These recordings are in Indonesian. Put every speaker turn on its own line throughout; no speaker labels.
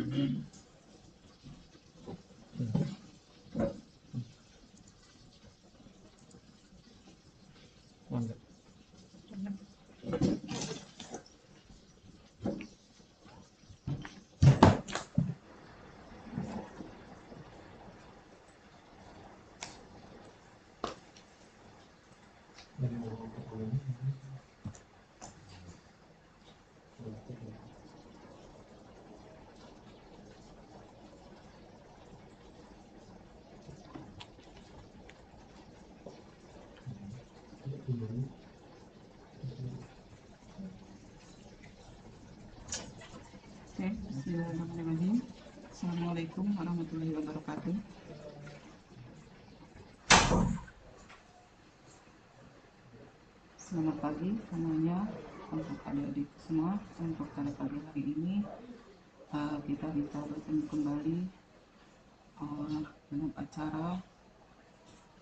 Oke, bismillahirrahmanirrahim. Assalamualaikum warahmatullahi wabarakatuh. Selamat pagi semuanya untuk adik-adik semua. Untuk pada pagi hari ini kita bisa bertemu kembali dengan acara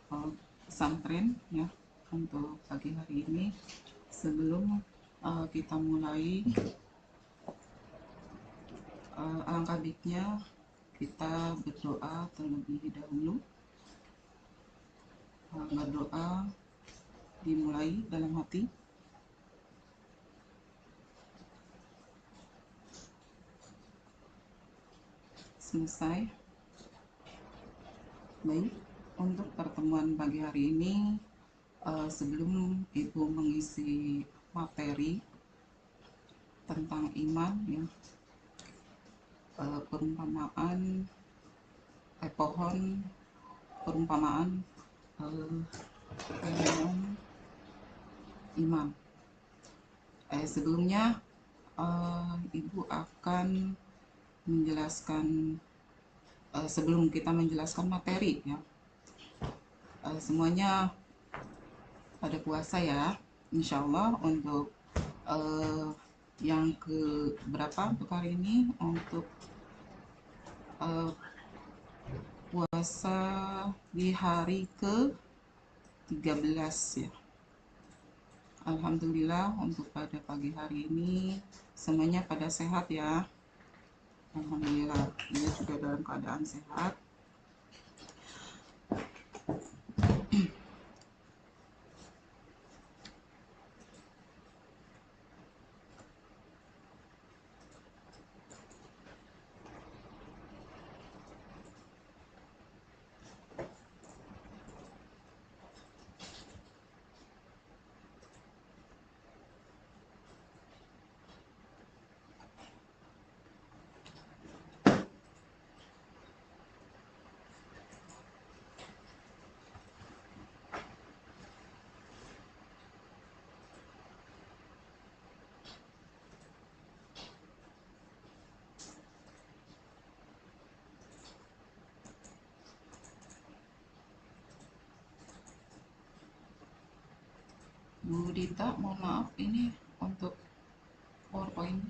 pesantren ya untuk pagi hari ini. Sebelum kita mulai, alangkah baiknya kita berdoa terlebih dahulu. Berdoa dimulai dalam hati. Selesai. Baik, untuk pertemuan pagi hari ini, sebelum Ibu mengisi materi tentang iman ya, perumpamaan pohon, perumpamaan iman. Sebelumnya Ibu akan menjelaskan, sebelum kita menjelaskan materi ya, semuanya pada puasa ya, insya Allah. Untuk yang ke berapa untuk hari ini, untuk puasa di hari ke-13 ya. Alhamdulillah untuk pada pagi hari ini semuanya pada sehat ya. Alhamdulillah, dia juga dalam keadaan sehat. Bu Dita, mohon maaf, ini untuk PowerPoint.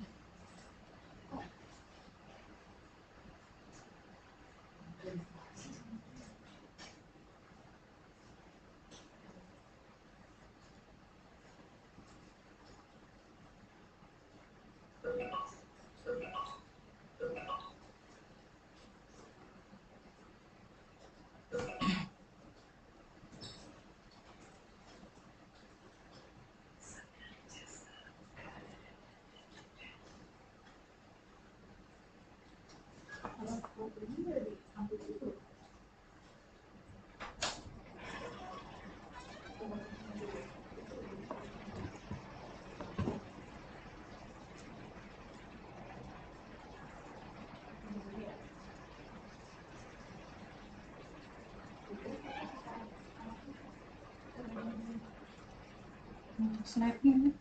Untuk slide-nya.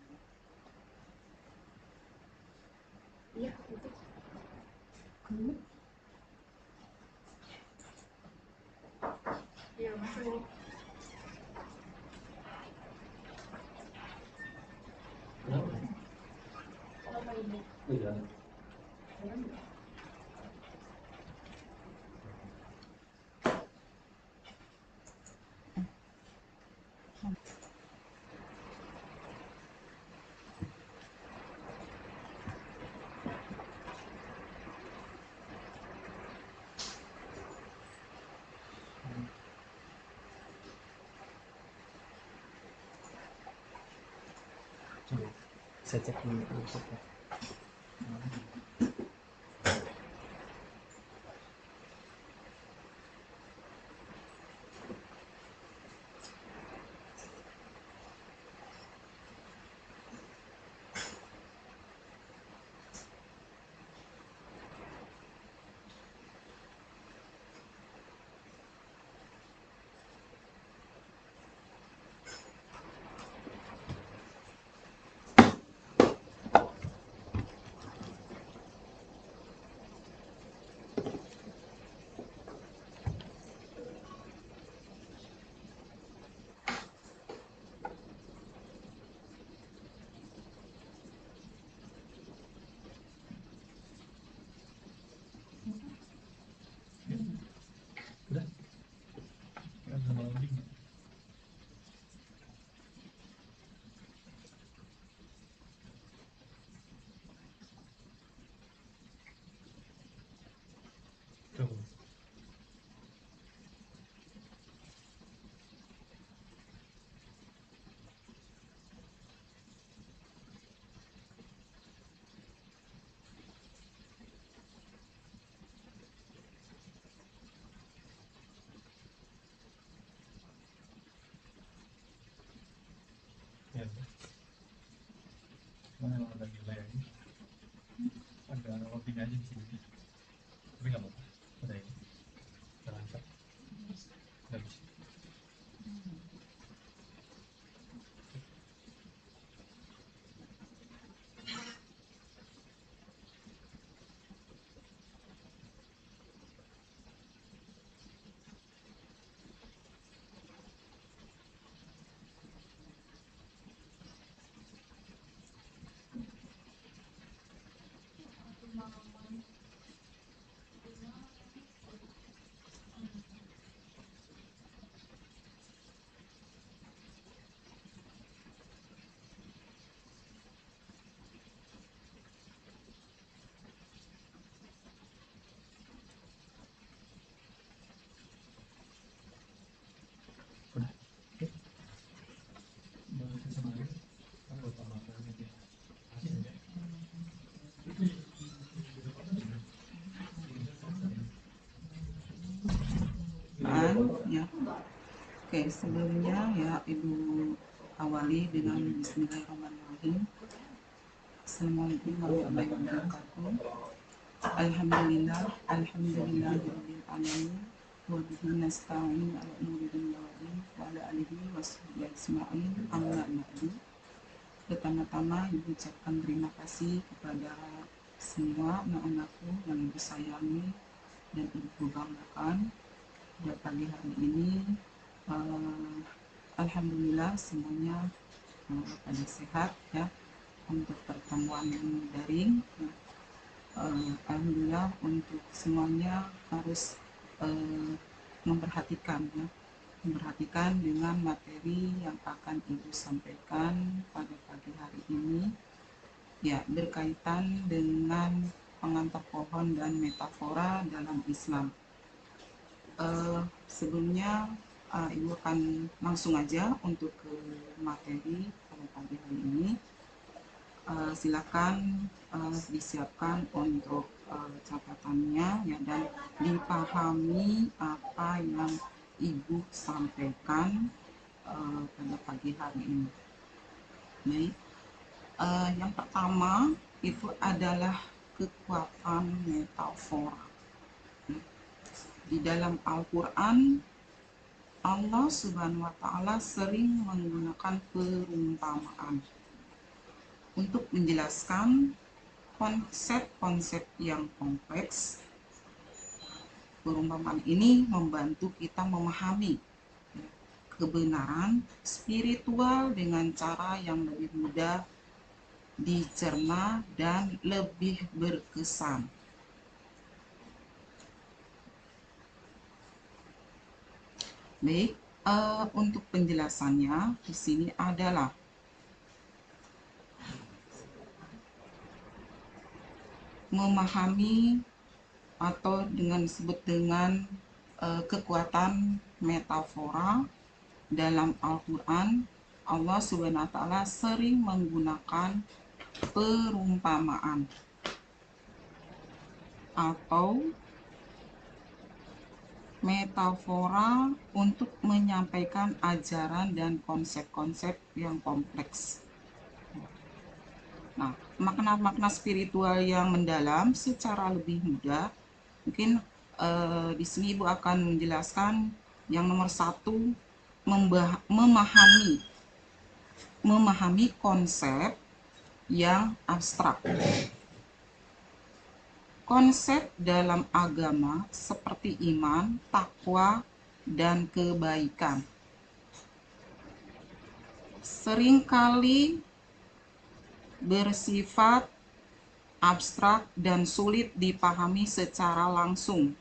Iya, itu. Iya, masuk. Iya.
Coba saya cek dulu YouTube-nya. Udah? Kan sama loading. Coba. Ya. Mana emang ada delay aja. Ada loading aja di sini. Tapi nggak apa-apa. Udah ini. Udah lancar. Udah bisa. Udah. Oke. Baru sama lagi. Kan buat tambahan aja.
Ya. Oke, sebelumnya ya Ibu awali dengan Bismillahirrahmanirrahim. Assalamualaikum warahmatullahi wabarakatuh. Alhamdulillah, alhamdulillahirabbil alamin. Wa bihi nasta'in ala umuri dunya wa din wa ala alihi washabihi ajma'in. Amma ba'du. Pertama-tama Ibu ucapkan terima kasih kepada semua anak-anakku yang Ibu sayangi dan Ibu banggakan. Pada pagi hari ini alhamdulillah semuanya pada sehat ya. Untuk pertemuan daring alhamdulillah untuk semuanya harus memperhatikan ya, memperhatikan dengan materi yang akan Ibu sampaikan pada pagi hari ini ya, berkaitan dengan pengantar pohon dan metafora dalam Islam. Sebelumnya Ibu akan langsung aja untuk ke materi pada pagi hari ini. Silakan disiapkan untuk catatannya ya, dan dipahami apa yang Ibu sampaikan pada pagi hari ini. Baik, yang pertama itu adalah kekuatan metafora. Di dalam Al-Quran, Allah Subhanahu wa Ta'ala sering menggunakan perumpamaan untuk menjelaskan konsep-konsep yang kompleks. Perumpamaan ini membantu kita memahami kebenaran spiritual dengan cara yang lebih mudah dicerna dan lebih berkesan. Baik, untuk penjelasannya di sini adalah memahami atau dengan disebut dengan kekuatan metafora dalam Al-Quran Allah Subhanahu wa Ta'ala sering menggunakan perumpamaan atau metafora untuk menyampaikan ajaran dan konsep-konsep yang kompleks. Nah, makna-makna spiritual yang mendalam secara lebih mudah, mungkin di sini Ibu akan menjelaskan yang nomor satu, memahami konsep yang abstrak. Konsep dalam agama seperti iman, takwa, dan kebaikan seringkali bersifat abstrak dan sulit dipahami secara langsung.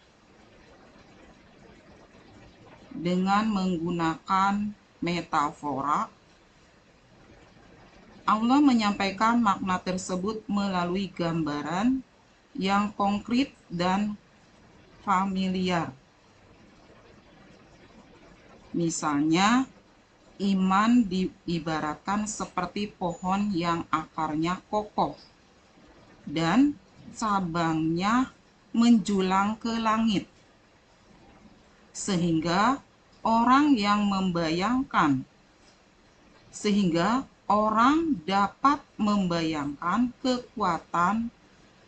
Dengan menggunakan metafora, Allah menyampaikan makna tersebut melalui gambaran yang konkret dan familiar. Misalnya, iman diibaratkan seperti pohon yang akarnya kokoh dan cabangnya menjulang ke langit, sehingga orang dapat membayangkan kekuatan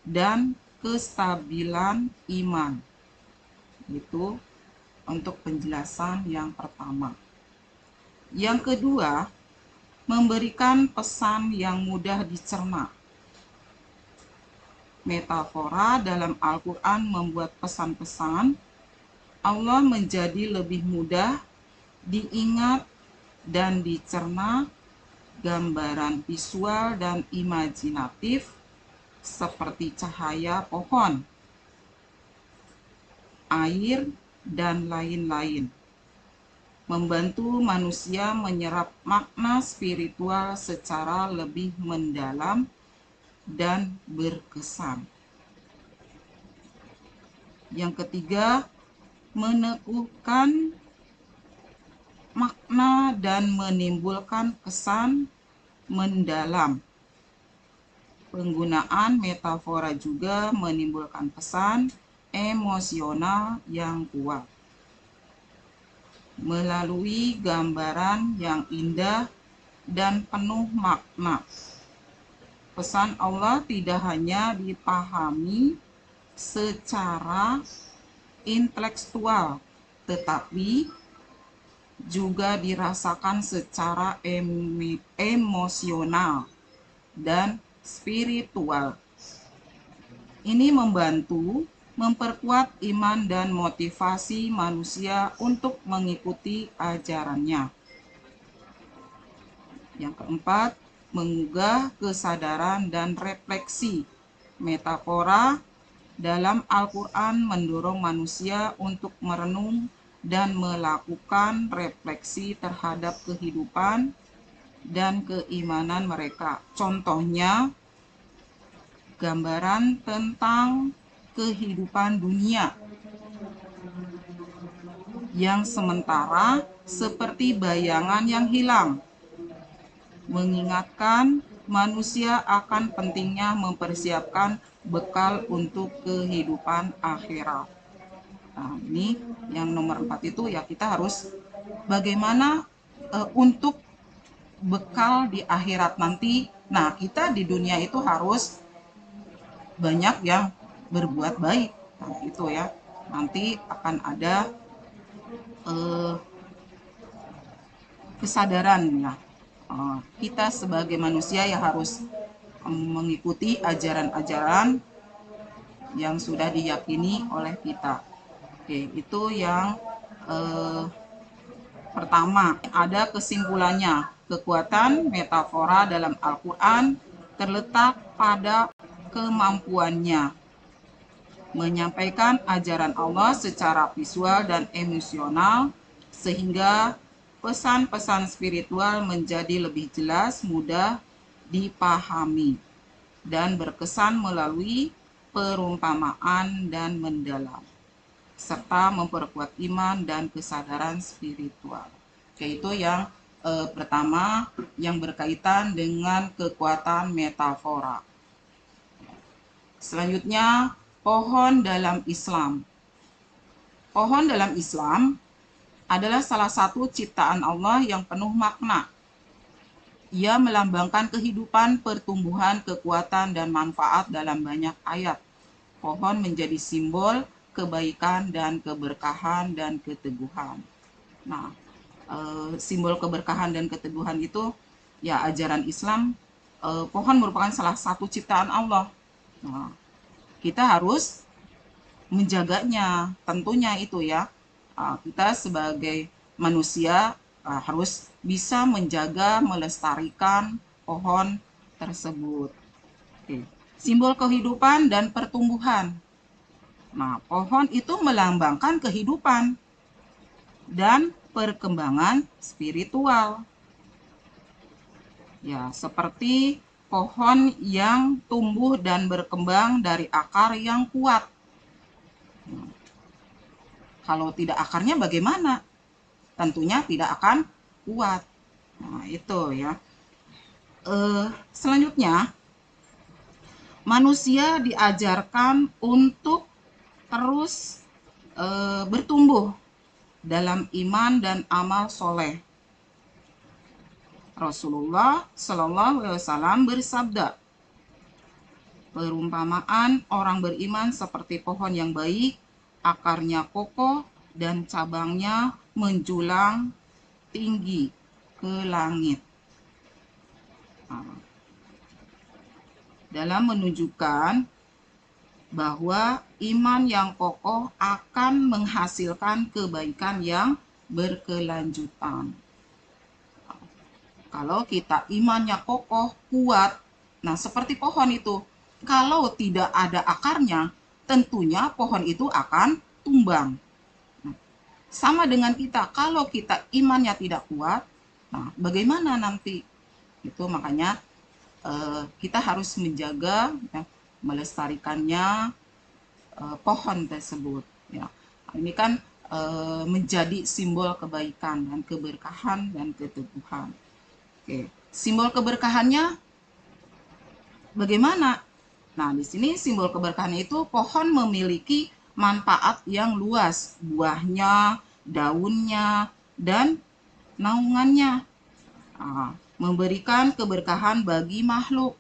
dan kestabilan iman. Itu untuk penjelasan yang pertama. Yang kedua, memberikan pesan yang mudah dicerna. Metafora dalam Al-Quran membuat pesan-pesan Allah menjadi lebih mudah diingat dan dicerna. Gambaran visual dan imajinatif seperti cahaya pohon, air, dan lain-lain, membantu manusia menyerap makna spiritual secara lebih mendalam dan berkesan. Yang ketiga, meneguhkan makna dan menimbulkan kesan mendalam. Penggunaan metafora juga menimbulkan pesan emosional yang kuat. Melalui gambaran yang indah dan penuh makna, pesan Allah tidak hanya dipahami secara intelektual, tetapi juga dirasakan secara emosional dan spiritual. Ini membantu memperkuat iman dan motivasi manusia untuk mengikuti ajarannya. Yang keempat, menggugah kesadaran dan refleksi. Metafora dalam Al-Quran mendorong manusia untuk merenung dan melakukan refleksi terhadap kehidupan dan keimanan mereka. Contohnya, gambaran tentang kehidupan dunia yang sementara seperti bayangan yang hilang, mengingatkan manusia akan pentingnya mempersiapkan bekal untuk kehidupan akhirat. Nah, ini yang nomor 4 itu ya, kita harus bagaimana untuk bekal di akhirat nanti. Nah, kita di dunia itu harus banyak yang berbuat baik. Nah, itu ya, nanti akan ada kesadaran ya. Kita sebagai manusia ya harus mengikuti ajaran-ajaran yang sudah diyakini oleh kita. Oke, itu yang pertama. Ada kesimpulannya, kekuatan metafora dalam Al-Quran terletak pada kemampuannya menyampaikan ajaran Allah secara visual dan emosional, sehingga pesan-pesan spiritual menjadi lebih jelas, mudah dipahami, dan berkesan melalui perumpamaan dan mendalam, serta memperkuat iman dan kesadaran spiritual. Oke, itu yang pertama yang berkaitan dengan kekuatan metafora. Selanjutnya, pohon dalam Islam. Pohon dalam Islam adalah salah satu ciptaan Allah yang penuh makna. Ia melambangkan kehidupan, pertumbuhan, kekuatan, dan manfaat dalam banyak ayat. Pohon menjadi simbol kebaikan dan keberkahan dan keteguhan. Nah, simbol keberkahan dan keteguhan itu ya ajaran Islam. Pohon merupakan salah satu ciptaan Allah. Nah, kita harus menjaganya, tentunya itu ya. Kita sebagai manusia harus bisa menjaga, melestarikan pohon tersebut. Oke. Simbol kehidupan dan pertumbuhan. Nah, pohon itu melambangkan kehidupan dan perkembangan spiritual. Ya, seperti pohon yang tumbuh dan berkembang dari akar yang kuat. Kalau tidak akarnya bagaimana? Tentunya tidak akan kuat. Nah, itu ya. Selanjutnya, manusia diajarkan untuk terus bertumbuh dalam iman dan amal soleh. Rasulullah Shallallahu Alaihi Wasallam bersabda, perumpamaan orang beriman seperti pohon yang baik, akarnya kokoh dan cabangnya menjulang tinggi ke langit. Dalam menunjukkan bahwa iman yang kokoh akan menghasilkan kebaikan yang berkelanjutan. Kalau kita imannya kokoh, kuat, nah seperti pohon itu, kalau tidak ada akarnya, tentunya pohon itu akan tumbang. Sama dengan kita, kalau kita imannya tidak kuat, nah bagaimana nanti? Itu makanya kita harus menjaga, ya, melestarikannya pohon tersebut. Ya, ini kan menjadi simbol kebaikan dan keberkahan dan keteguhan. Oke, simbol keberkahannya bagaimana? Nah, di sini simbol keberkahannya itu pohon memiliki manfaat yang luas, buahnya, daunnya, dan naungannya. Memberikan keberkahan bagi makhluk.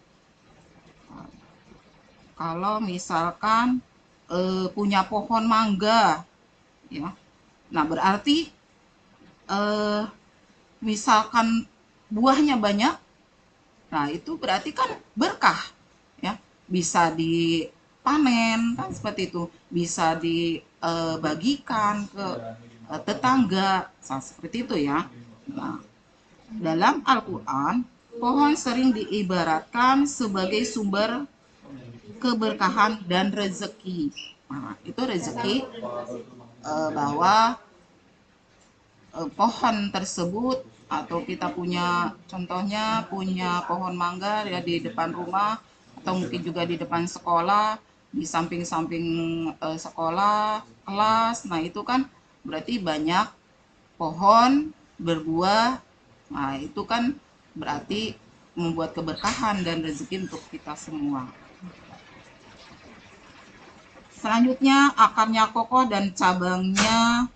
Kalau misalkan punya pohon mangga, ya, nah berarti misalkan buahnya banyak, nah itu berarti kan berkah, ya, bisa dipanen kan seperti itu, bisa dibagikan ke tetangga, nah, seperti itu ya. Nah, dalam Al-Quran, pohon sering diibaratkan sebagai sumber keberkahan dan rezeki. Nah, itu rezeki bahwa pohon tersebut atau kita punya, contohnya punya pohon mangga ya di depan rumah atau mungkin juga di depan sekolah, di samping-samping sekolah, kelas. Nah, itu kan berarti banyak pohon berbuah. Nah, itu kan berarti membuat keberkahan dan rezeki untuk kita semua. Selanjutnya, akarnya kokoh dan cabangnya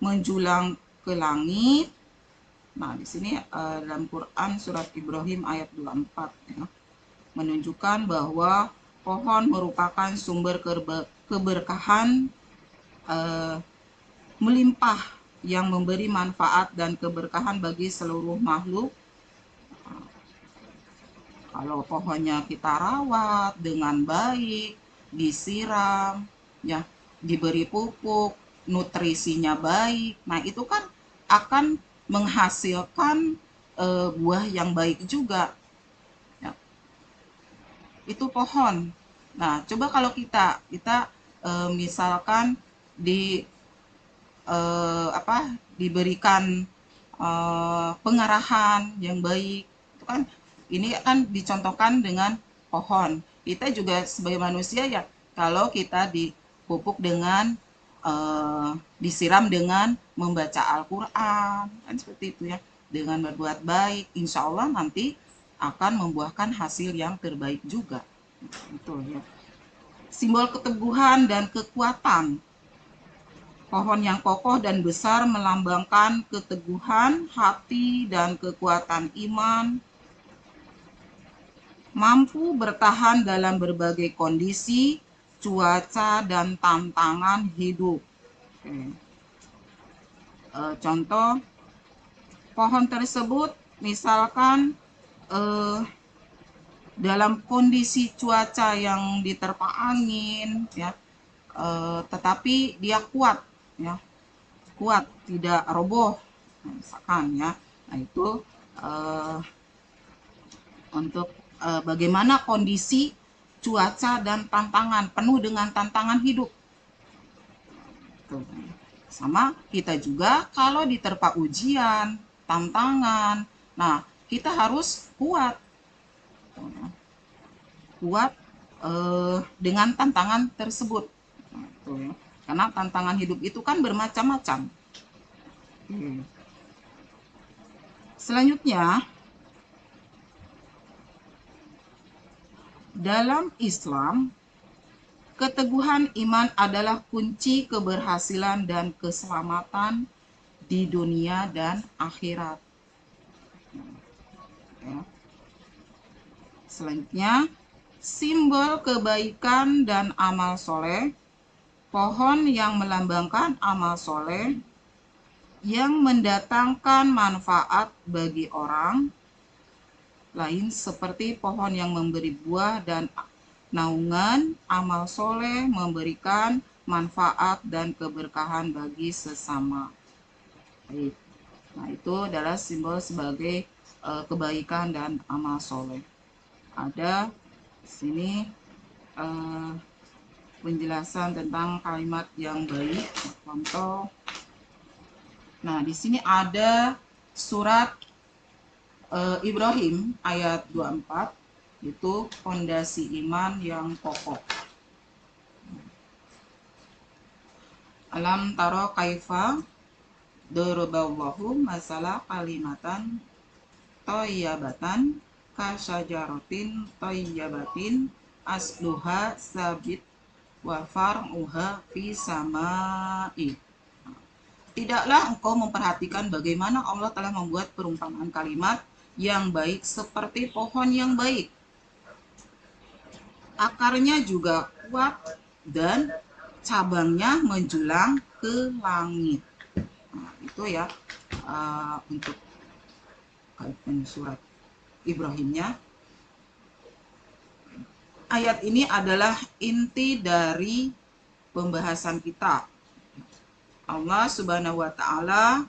menjulang ke langit. Nah, di sini dalam Quran surat Ibrahim ayat 24 ya, menunjukkan bahwa pohon merupakan sumber keberkahan melimpah yang memberi manfaat dan keberkahan bagi seluruh makhluk. Kalau pohonnya kita rawat dengan baik, disiram, ya, diberi pupuk, nutrisinya baik, nah itu kan akan menghasilkan buah yang baik juga. Ya. Itu pohon. Nah, coba kalau kita misalkan diberikan pengarahan yang baik, itu kan ini kan dicontohkan dengan pohon. Kita juga sebagai manusia ya, kalau kita dipupuk dengan disiram dengan membaca Al-Quran, kan seperti itu ya. Dengan berbuat baik, insya Allah nanti akan membuahkan hasil yang terbaik juga. Betul ya. Simbol keteguhan dan kekuatan. Pohon yang kokoh dan besar melambangkan keteguhan hati dan kekuatan iman, mampu bertahan dalam berbagai kondisi, cuaca, dan tantangan hidup. Contoh, pohon tersebut misalkan dalam kondisi cuaca yang diterpa angin, ya, tetapi dia kuat, ya, kuat, tidak roboh, misalkan ya. Nah itu untuk bagaimana kondisi cuaca dan tantangan, penuh dengan tantangan hidup. Tuh. Sama kita juga kalau diterpa ujian, tantangan, nah kita harus kuat, kuat dengan tantangan tersebut. Tuh. Karena tantangan hidup itu kan bermacam-macam. Selanjutnya, dalam Islam, keteguhan iman adalah kunci keberhasilan dan keselamatan di dunia dan akhirat. Selanjutnya, simbol kebaikan dan amal soleh. Pohon yang melambangkan amal soleh yang mendatangkan manfaat bagi orang lain, seperti pohon yang memberi buah dan naungan amal soleh memberikan manfaat dan keberkahan bagi sesama. Baik. Nah, itu adalah simbol sebagai kebaikan dan amal soleh. Ada sini penjelasan tentang kalimat yang baik, contoh. Nah, di sini ada surat Ibrahim ayat 24, itu fondasi iman yang kokoh. Alam taro kaifa daraballahu masalah kalimatan thayyibatan kasyajaratin thayyibatin asluha sabit wa far'uha fi samai. Tidaklah engkau memperhatikan bagaimana Allah telah membuat perumpamaan kalimat yang baik seperti pohon yang baik. Akarnya juga kuat dan cabangnya menjulang ke langit. Nah, itu ya untuk kaitan surat Ibrahimnya. Ayat ini adalah inti dari pembahasan kita. Allah Subhanahu wa Ta'ala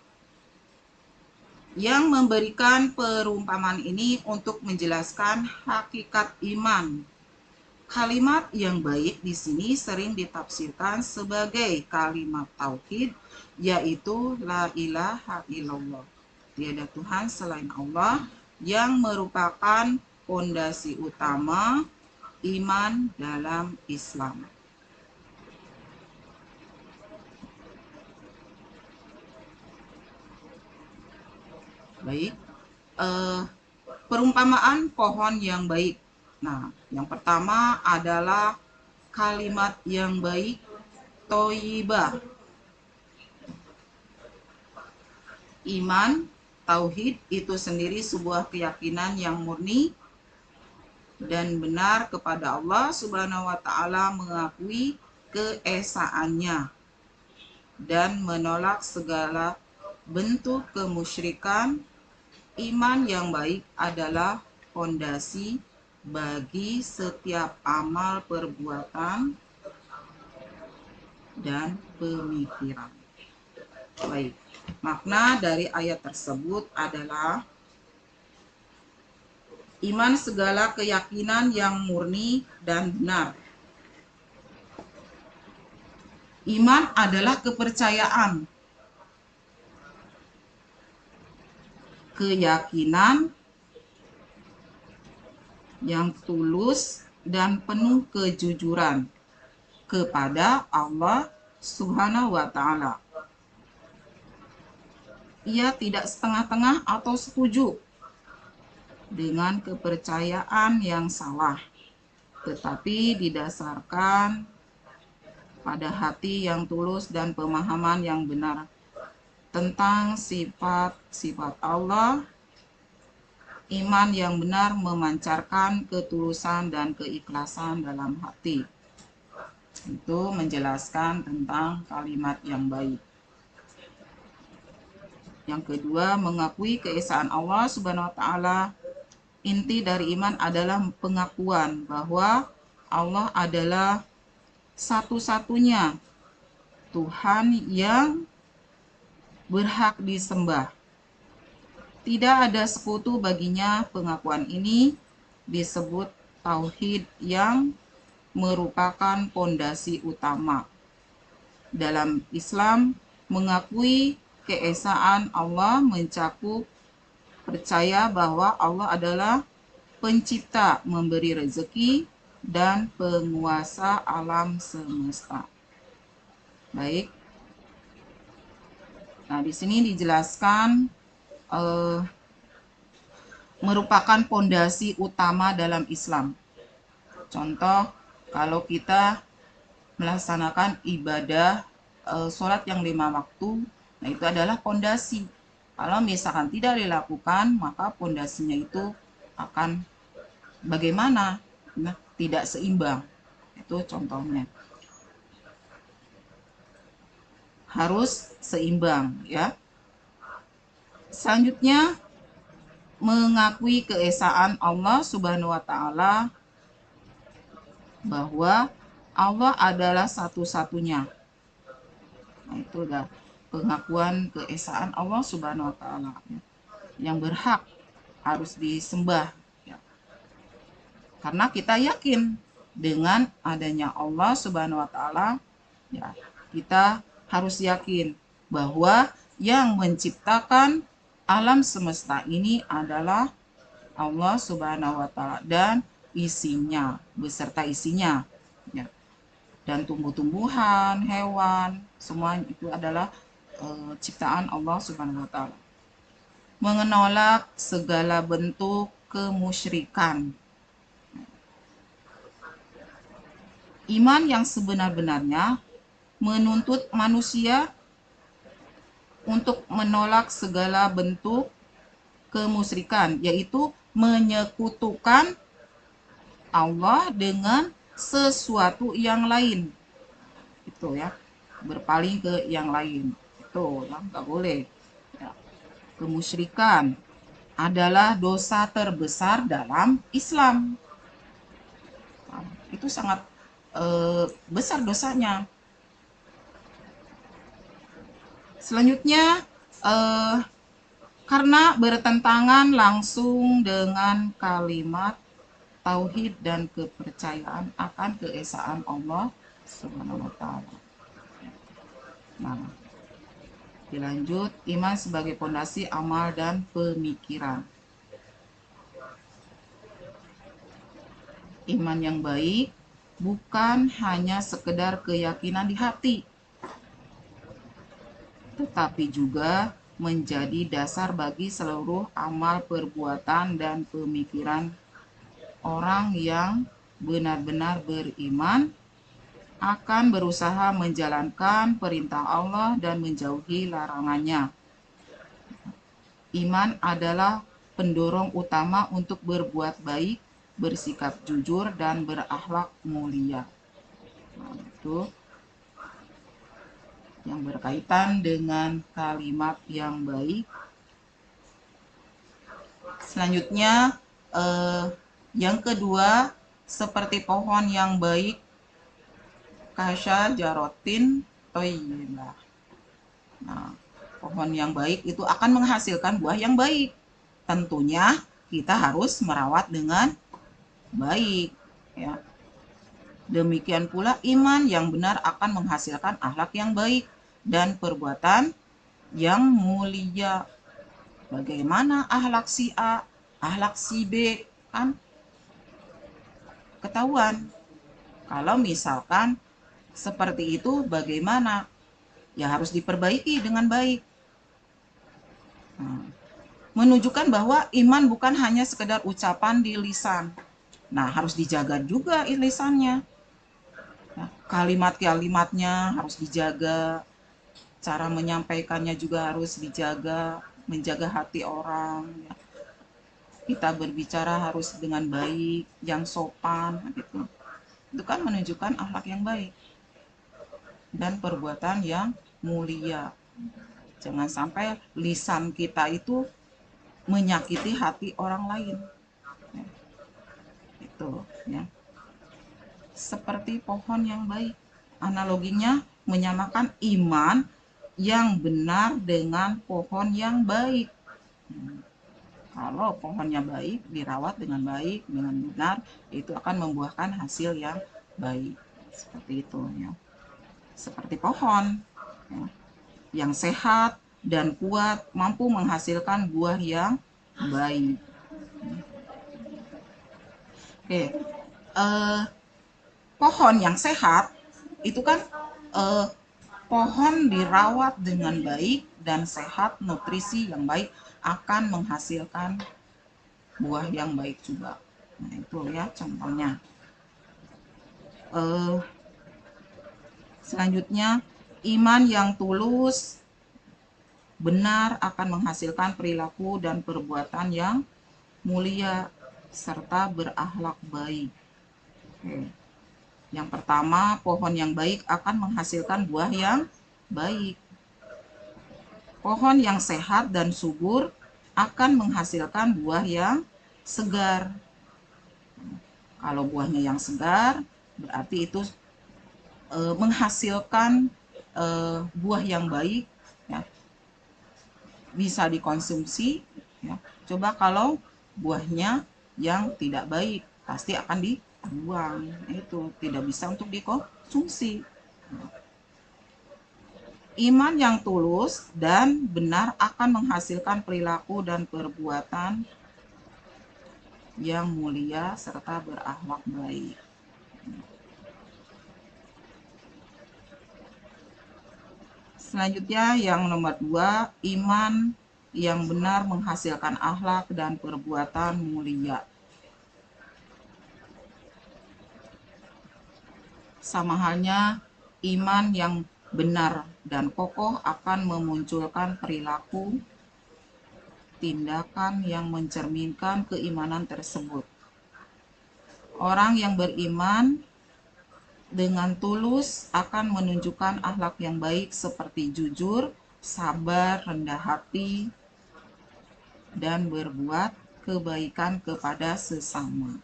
yang memberikan perumpamaan ini untuk menjelaskan hakikat iman. Kalimat yang baik di sini sering ditafsirkan sebagai kalimat tauhid, yaitu la ilaha illallah. Tiada Tuhan selain Allah, yang merupakan fondasi utama iman dalam Islam. Baik, perumpamaan pohon yang baik. Nah, yang pertama adalah kalimat yang baik, thayyibah. Iman, tauhid itu sendiri sebuah keyakinan yang murni dan benar kepada Allah Subhanahu wa Ta'ala, mengakui keesaannya dan menolak segala bentuk kemusyrikan. Iman yang baik adalah fondasi bagi setiap amal perbuatan dan pemikiran. Baik, makna dari ayat tersebut adalah iman segala keyakinan yang murni dan benar. Iman adalah kepercayaan, keyakinan yang tulus dan penuh kejujuran kepada Allah Subhanahu wa Ta'ala. Ia tidak setengah-tengah atau setuju dengan kepercayaan yang salah, tetapi didasarkan pada hati yang tulus dan pemahaman yang benar tentang sifat-sifat Allah. Iman yang benar memancarkan ketulusan dan keikhlasan dalam hati. Itu menjelaskan tentang kalimat yang baik. Yang kedua, mengakui keesaan Allah Subhanahu wa Ta'ala. Inti dari iman adalah pengakuan bahwa Allah adalah satu-satunya Tuhan yang berhak disembah. Tidak ada sekutu baginya. Pengakuan ini disebut tauhid yang merupakan pondasi utama. Dalam Islam, mengakui keesaan Allah mencakup percaya bahwa Allah adalah pencipta, memberi rezeki, dan penguasa alam semesta. Baik. Nah, di sini dijelaskan merupakan pondasi utama dalam Islam. Contoh, kalau kita melaksanakan ibadah sholat yang 5 waktu, nah itu adalah pondasi. Kalau misalkan tidak dilakukan, maka pondasinya itu akan bagaimana? Nah, tidak seimbang. Itu contohnya. Harus seimbang, ya. Selanjutnya, mengakui keesaan Allah Subhanahu wa Ta'ala, bahwa Allah adalah satu-satunya. Nah, itu udah pengakuan keesaan Allah Subhanahu wa Ta'ala, ya, yang berhak harus disembah, ya. Karena kita yakin dengan adanya Allah Subhanahu wa Ta'ala, ya, kita harus yakin bahwa yang menciptakan alam semesta ini adalah Allah Subhanahu wa Ta'ala dan isinya, beserta isinya, ya. Dan tumbuh-tumbuhan, hewan, semua itu adalah ciptaan Allah Subhanahu wa Ta'ala. Menolak segala bentuk kemusyrikan. Iman yang sebenar-benarnya menuntut manusia untuk menolak segala bentuk kemusyrikan, yaitu menyekutukan Allah dengan sesuatu yang lain. Itu ya, berpaling ke yang lain. Itu ya, nggak boleh. Ya. Kemusyrikan adalah dosa terbesar dalam Islam. Nah, itu sangat besar dosanya. Selanjutnya, karena bertentangan langsung dengan kalimat tauhid dan kepercayaan akan keesaan Allah Subhanahu wa Ta'ala. Nah, dilanjut, iman sebagai pondasi amal dan pemikiran. Iman yang baik bukan hanya sekedar keyakinan di hati, tetapi juga menjadi dasar bagi seluruh amal perbuatan dan pemikiran. Orang yang benar-benar beriman akan berusaha menjalankan perintah Allah dan menjauhi larangannya. Iman adalah pendorong utama untuk berbuat baik, bersikap jujur, dan berakhlak mulia. Nah, itu yang berkaitan dengan kalimat yang baik. Selanjutnya, yang kedua, seperti pohon yang baik, kasya jarotin toyibah. Nah, pohon yang baik itu akan menghasilkan buah yang baik. Tentunya kita harus merawat dengan baik, ya. Demikian pula iman yang benar akan menghasilkan akhlak yang baik dan perbuatan yang mulia. Bagaimana akhlak si A, akhlak si B, kan ketahuan. Kalau misalkan seperti itu bagaimana? Ya harus diperbaiki dengan baik. Nah, menunjukkan bahwa iman bukan hanya sekedar ucapan di lisan. Nah, harus dijaga juga lisannya. Nah, kalimat-kalimatnya harus dijaga, cara menyampaikannya juga harus dijaga, menjaga hati orang. Ya. Kita berbicara harus dengan baik, yang sopan, gitu. Itu kan menunjukkan akhlak yang baik dan perbuatan yang mulia. Jangan sampai lisan kita itu menyakiti hati orang lain. Ya, itu ya. Seperti pohon yang baik. Analoginya menyamakan iman yang benar dengan pohon yang baik. Kalau pohonnya baik, dirawat dengan baik, dengan benar, itu akan membuahkan hasil yang baik. Seperti itu ya. Seperti pohon ya, yang sehat dan kuat, mampu menghasilkan buah yang baik. Oke, pohon yang sehat itu kan eh, pohon dirawat dengan baik dan sehat, nutrisi yang baik akan menghasilkan buah yang baik juga. Nah itu ya contohnya. Selanjutnya, iman yang tulus benar akan menghasilkan perilaku dan perbuatan yang mulia serta berakhlak baik. Oke. Yang pertama, pohon yang baik akan menghasilkan buah yang baik. Pohon yang sehat dan subur akan menghasilkan buah yang segar. Kalau buahnya yang segar, berarti itu menghasilkan buah yang baik, ya, bisa dikonsumsi. Ya. Coba kalau buahnya yang tidak baik, pasti akan dibuang. Itu tidak bisa untuk dikonsumsi. Iman yang tulus dan benar akan menghasilkan perilaku dan perbuatan yang mulia serta berakhlak baik. Selanjutnya yang nomor 2, iman yang benar menghasilkan akhlak dan perbuatan mulia. Sama halnya iman yang benar dan kokoh akan memunculkan perilaku tindakan yang mencerminkan keimanan tersebut. Orang yang beriman dengan tulus akan menunjukkan akhlak yang baik seperti jujur, sabar, rendah hati, dan berbuat kebaikan kepada sesama.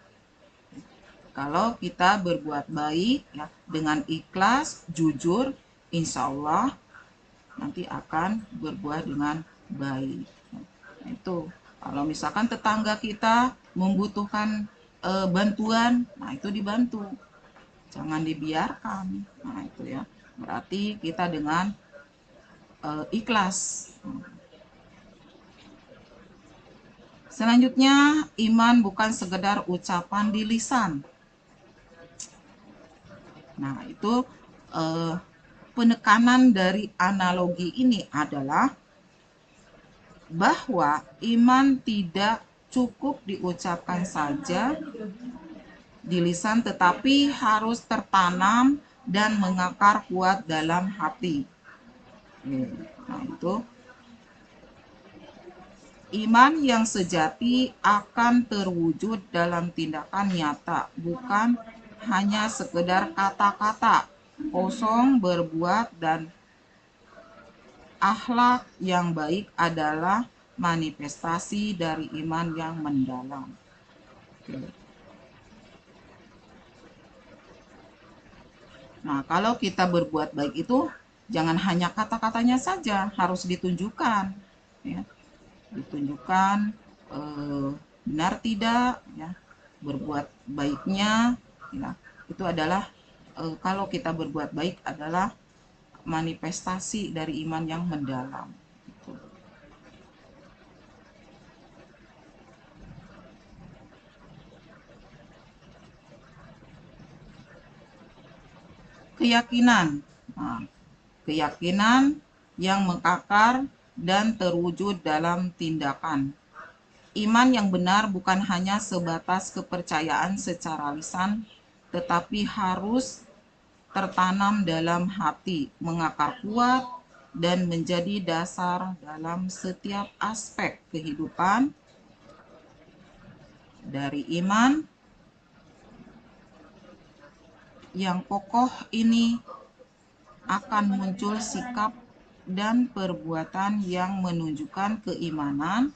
Kalau kita berbuat baik ya, dengan ikhlas, jujur, insya Allah nanti akan berbuah dengan baik. Itu kalau misalkan tetangga kita membutuhkan bantuan, nah itu dibantu, jangan dibiarkan. Nah itu ya, berarti kita dengan ikhlas. Selanjutnya, iman bukan sekedar ucapan di lisan. Nah itu penekanan dari analogi ini adalah bahwa iman tidak cukup diucapkan saja di lisan, tetapi harus tertanam dan mengakar kuat dalam hati. Nah itu iman yang sejati akan terwujud dalam tindakan nyata, bukan hanya sekedar kata-kata kosong berbuat. Dan akhlak yang baik adalah manifestasi dari iman yang mendalam. Nah, kalau kita berbuat baik itu jangan hanya kata-katanya saja, harus ditunjukkan, ya. Ditunjukkan benar tidak, ya, berbuat baiknya, ya. Itu adalah kalau kita berbuat baik adalah manifestasi dari iman yang mendalam. Gitu. keyakinan. Nah, keyakinan yang mengakar dan terwujud dalam tindakan. Iman yang benar bukan hanya sebatas kepercayaan secara lisan, tetapi harus tertanam dalam hati, mengakar kuat, dan menjadi dasar dalam setiap aspek kehidupan. Dari iman yang kokoh ini akan muncul sikap dan perbuatan yang menunjukkan keimanan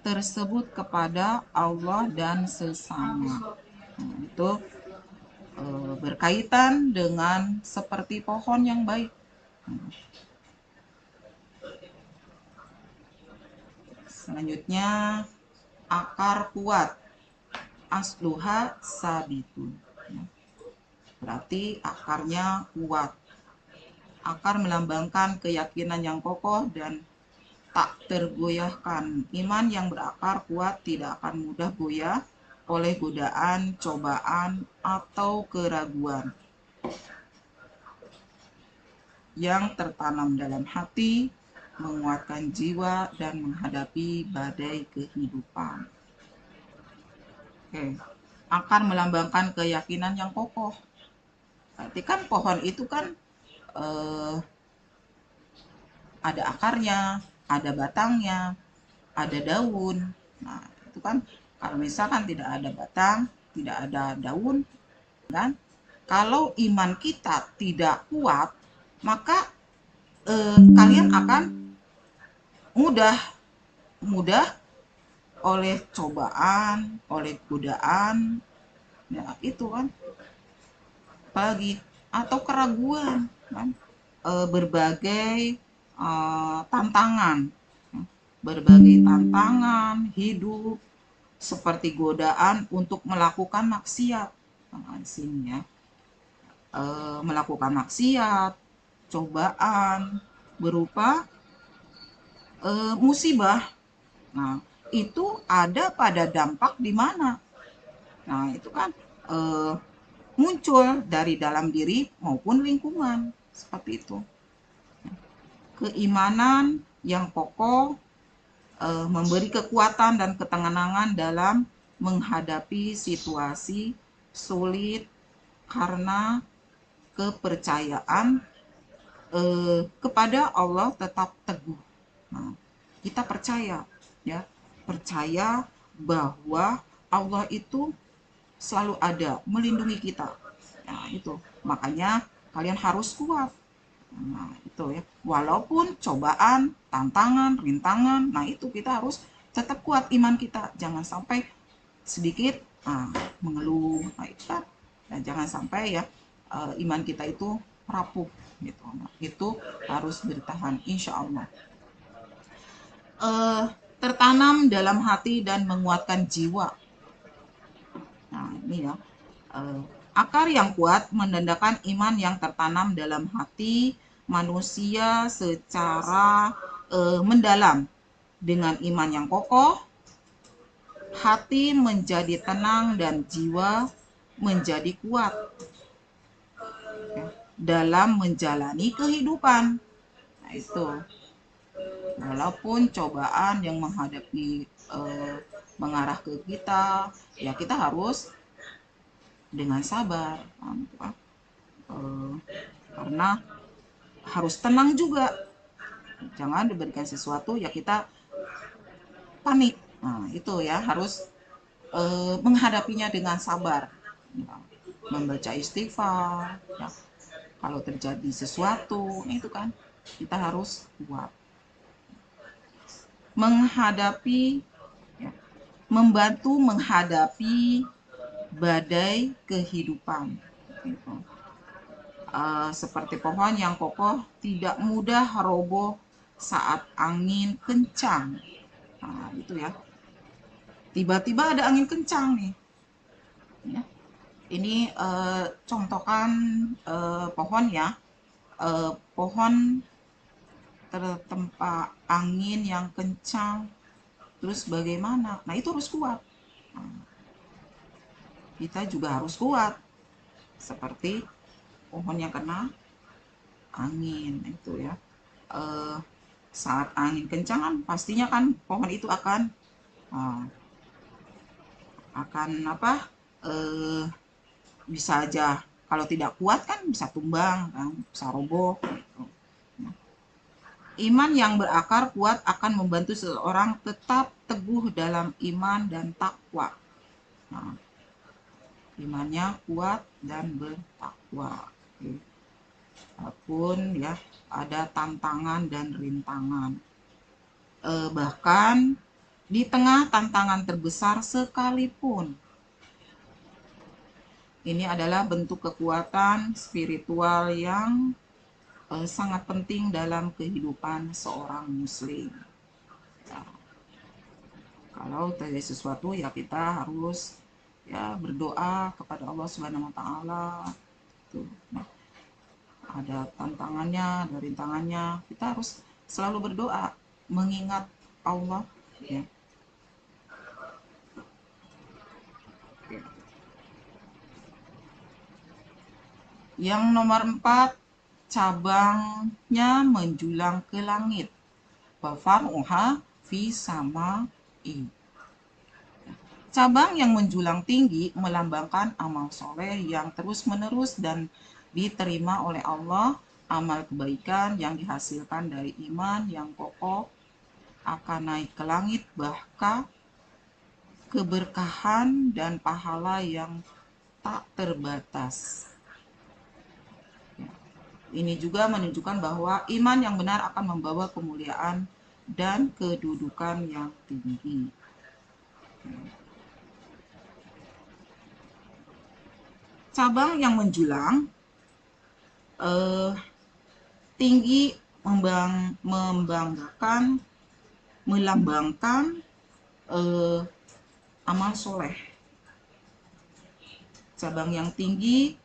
tersebut kepada Allah dan sesama. Nah, itu berkaitan dengan seperti pohon yang baik. Selanjutnya, akar kuat. Asluha sabitun. Berarti akarnya kuat. Akar melambangkan keyakinan yang kokoh dan tak tergoyahkan. Iman yang berakar kuat tidak akan mudah goyah oleh godaan, cobaan, atau keraguan yang tertanam dalam hati, menguatkan jiwa, dan menghadapi badai kehidupan. Oke. Akar melambangkan keyakinan yang kokoh. Berarti kan pohon itu kan ada akarnya, ada batangnya, ada daun. Nah, itu kan kalau misalkan tidak ada batang, tidak ada daun, kan? Kalau iman kita tidak kuat, maka kalian akan mudah oleh cobaan, oleh godaan, ya itu kan, apalagi atau keraguan, kan? Berbagai tantangan, hidup seperti godaan untuk melakukan maksiat. Nah, di sini ya, melakukan maksiat, cobaan berupa musibah. Nah, itu ada pada dampak di mana? Nah, itu kan muncul dari dalam diri maupun lingkungan, seperti itu. Keimanan yang kokoh memberi kekuatan dan ketenangan dalam menghadapi situasi sulit karena kepercayaan kepada Allah tetap teguh. Nah, kita percaya, ya, percaya bahwa Allah itu selalu ada melindungi kita. Nah, itu makanya kalian harus kuat. Nah, itu ya, walaupun cobaan, tantangan, rintangan, nah itu kita harus tetap kuat iman kita, jangan sampai sedikit mengeluh. Nah, itu kan, dan jangan sampai ya iman kita itu rapuh gitu. Nah, itu harus bertahan, insya Allah. Tertanam dalam hati dan menguatkan jiwa. Nah, ini ya, akar yang kuat menandakan iman yang tertanam dalam hati manusia secara mendalam. Dengan iman yang kokoh, hati menjadi tenang dan jiwa menjadi kuat dalam menjalani kehidupan. Nah, itu walaupun cobaan yang menghadapi mengarah ke kita, ya kita harus dengan sabar, karena harus tenang juga. Jangan diberikan sesuatu ya kita panik. Nah, itu ya harus menghadapinya dengan sabar, ya, membaca istighfar, ya. Kalau terjadi sesuatu, itu kan kita harus kuat menghadapi, ya, membantu menghadapi badai kehidupan. Gitu. Seperti pohon yang kokoh tidak mudah roboh saat angin kencang. Nah, itu ya. Tiba-tiba ada angin kencang nih. Ya. Ini contohkan pohon ya. Pohon tertempa angin yang kencang. Terus bagaimana? Nah, itu harus kuat. Nah, kita juga harus kuat. seperti pohon yang kena angin itu ya. Saat angin kencang kan pastinya kan pohon itu akan bisa aja kalau tidak kuat kan bisa tumbang kan, bisa roboh gitu. Iman yang berakar kuat akan membantu seseorang tetap teguh dalam iman dan takwa. Imannya kuat dan bertakwa. Walaupun ya ada tantangan dan rintangan. Bahkan di tengah tantangan terbesar sekalipun, ini adalah bentuk kekuatan spiritual yang sangat penting dalam kehidupan seorang muslim. Ya, kalau terjadi sesuatu ya kita harus ya berdoa kepada Allah Subhanahu wa taala. Nah, ada tantangannya, ada rintangannya, kita harus selalu berdoa, mengingat Allah ya. Yang nomor 4, cabangnya menjulang ke langit. Wafar'uha fi sama'i. Cabang yang menjulang tinggi melambangkan amal soleh yang terus-menerus dan diterima oleh Allah. Amal kebaikan yang dihasilkan dari iman yang kokoh akan naik ke langit, bahkan keberkahan dan pahala yang tak terbatas. Ini juga menunjukkan bahwa iman yang benar akan membawa kemuliaan dan kedudukan yang tinggi. Cabang yang menjulang tinggi melambangkan amal soleh. Cabang yang tinggi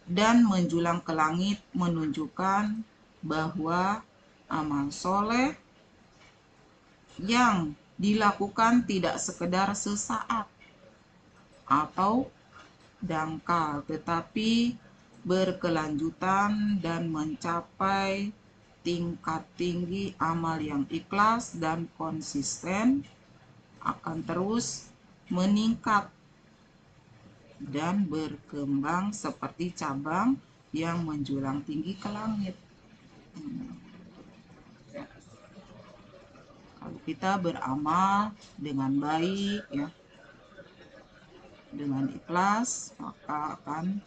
dan menjulang ke langit menunjukkan bahwa amal soleh yang dilakukan tidak sekedar sesaat atau dangkal, tetapi berkelanjutan dan mencapai tingkat tinggi. Amal yang ikhlas dan konsisten akan terus meningkat dan berkembang seperti cabang yang menjulang tinggi ke langit. Kalau kita beramal dengan baik ya, dengan ikhlas, maka akan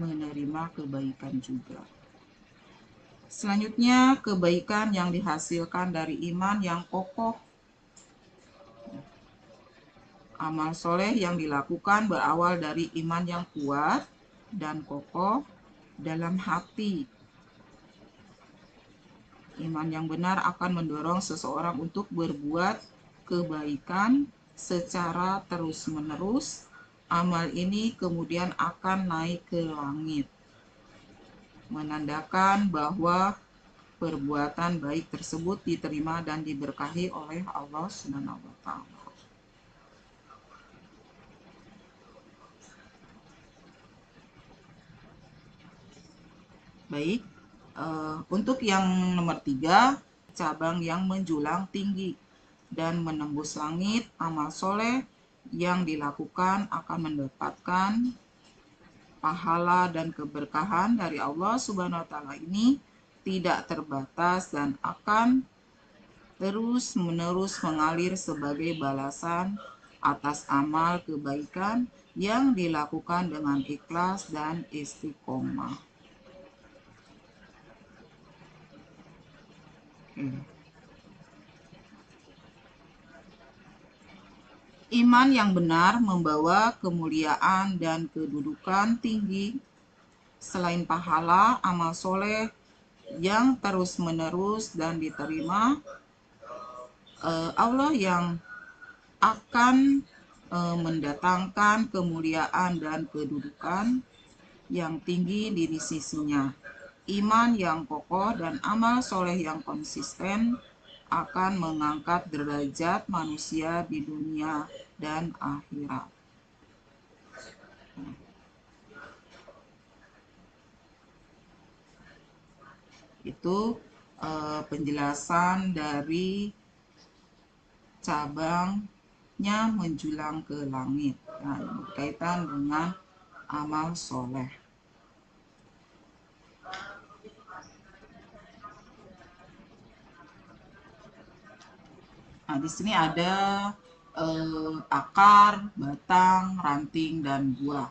menerima kebaikan juga. Selanjutnya, kebaikan yang dihasilkan dari iman yang kokoh. Amal soleh yang dilakukan berawal dari iman yang kuat dan kokoh dalam hati. Iman yang benar akan mendorong seseorang untuk berbuat kebaikan secara terus-menerus. Amal ini kemudian akan naik ke langit, menandakan bahwa perbuatan baik tersebut diterima dan diberkahi oleh Allah Subhanahu wa taala. Baik, untuk yang nomor 3, cabang yang menjulang tinggi dan menembus langit. Amal soleh yang dilakukan akan mendapatkan pahala dan keberkahan dari Allah Subhanahu wa taala ini tidak terbatas dan akan terus-menerus mengalir sebagai balasan atas amal kebaikan yang dilakukan dengan ikhlas dan istiqomah. Iman yang benar membawa kemuliaan dan kedudukan tinggi. Selain pahala, amal soleh yang terus-menerus dan diterima Allah yang akan mendatangkan kemuliaan dan kedudukan yang tinggi di sisinya. Iman yang kokoh dan amal soleh yang konsisten akan mengangkat derajat manusia di dunia dan akhirat. Itu penjelasan dari cabangnya menjulang ke langit, nah, berkaitan dengan amal soleh. Nah, di sini ada akar, batang, ranting, dan buah.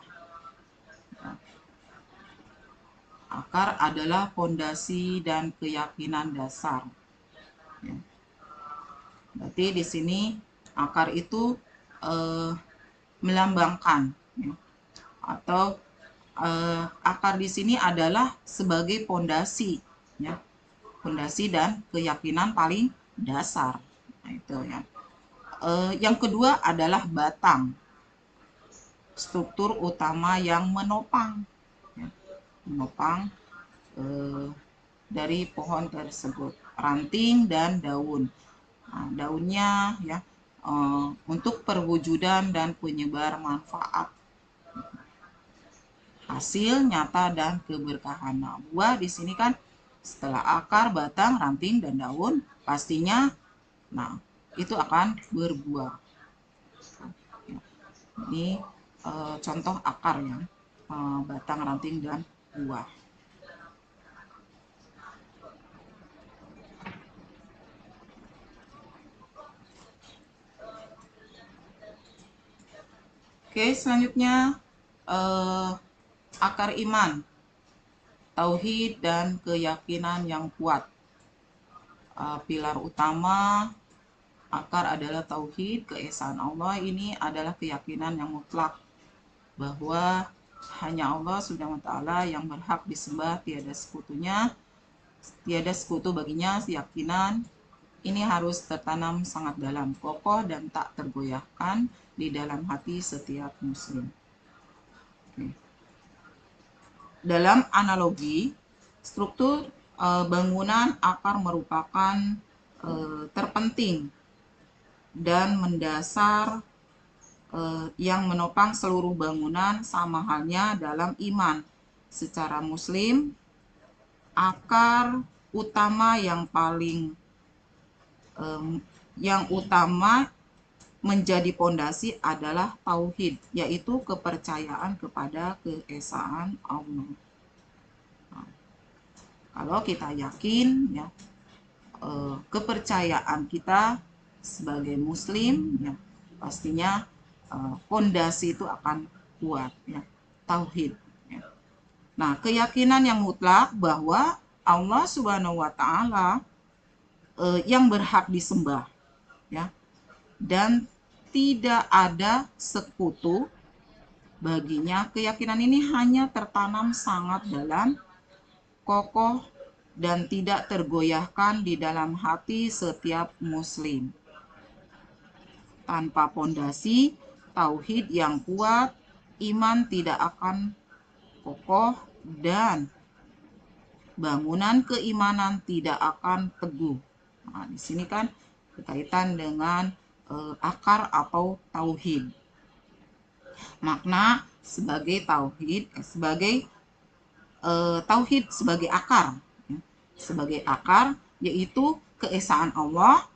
Akar adalah fondasi dan keyakinan dasar. Ya. Berarti di sini akar itu melambangkan, ya, atau akar di sini adalah sebagai fondasi, ya, fondasi dan keyakinan paling dasar. Nah, itu ya. Yang kedua adalah batang, struktur utama yang menopang, ya, menopang dari pohon tersebut, ranting dan daun. Nah, daunnya ya untuk perwujudan dan penyebar manfaat, hasil nyata dan keberkahan. Nah, buah di sini kan setelah akar, batang, ranting, dan daun, pastinya nah itu akan berbuah. Ini contoh akar ya, batang, ranting, dan buah. Oke, selanjutnya akar iman, tauhid dan keyakinan yang kuat. Pilar utama akar adalah tauhid, keesaan Allah. Ini adalah keyakinan yang mutlak bahwa hanya Allah Subhanahu wa taala yang berhak disembah, tiada sekutunya, tiada sekutu baginya. Keyakinan ini harus tertanam sangat dalam, kokoh, dan tak tergoyahkan di dalam hati setiap muslim. Oke. Dalam analogi, struktur bangunan akar merupakan terpenting dan mendasar yang menopang seluruh bangunan. Sama halnya dalam iman. Secara muslim, akar utama yang utama menjadi pondasi adalah tauhid, yaitu kepercayaan kepada keesaan Allah. Nah, kalau kita yakin ya, kepercayaan kita sebagai muslim ya, pastinya fondasi itu akan kuat ya, tauhid ya. Nah, keyakinan yang mutlak bahwa Allah Subhanahu wa taala yang berhak disembah ya, dan tidak ada sekutu baginya. Keyakinan ini hanya tertanam sangat dalam, kokoh, dan tidak tergoyahkan di dalam hati setiap muslim. Tanpa pondasi tauhid yang kuat, iman tidak akan kokoh dan bangunan keimanan tidak akan teguh. Nah, di sini kan berkaitan dengan akar atau tauhid. Makna sebagai tauhid tauhid sebagai akar, ya. Sebagai akar yaitu keesaan Allah.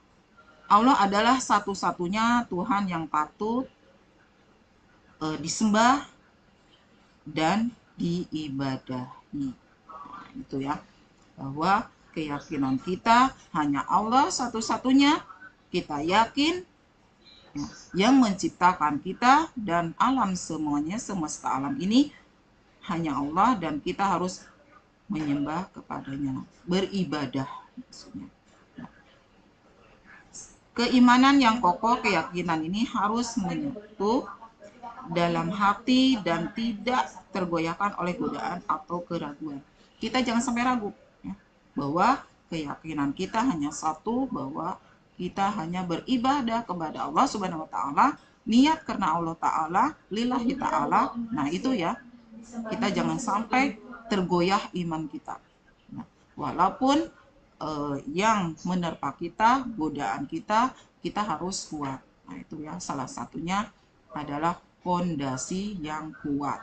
Allah adalah satu-satunya Tuhan yang patut disembah dan diibadahi. Nah, itu ya, bahwa keyakinan kita hanya Allah satu-satunya. Kita yakin ya, yang menciptakan kita dan alam semuanya, semesta alam ini hanya Allah, dan kita harus menyembah kepadanya, beribadah maksudnya. Keimanan yang kokoh, keyakinan ini harus menyentuh dalam hati dan tidak tergoyahkan oleh godaan atau keraguan. Kita jangan sampai ragu ya, bahwa keyakinan kita hanya satu, bahwa kita hanya beribadah kepada Allah Subhanahu wa taala, niat karena Allah taala, lillahi taala. Nah, itu ya. Kita jangan sampai tergoyah iman kita. Nah, walaupun yang menerpa kita, godaan kita, kita harus kuat. Nah, itu ya, salah satunya adalah pondasi yang kuat.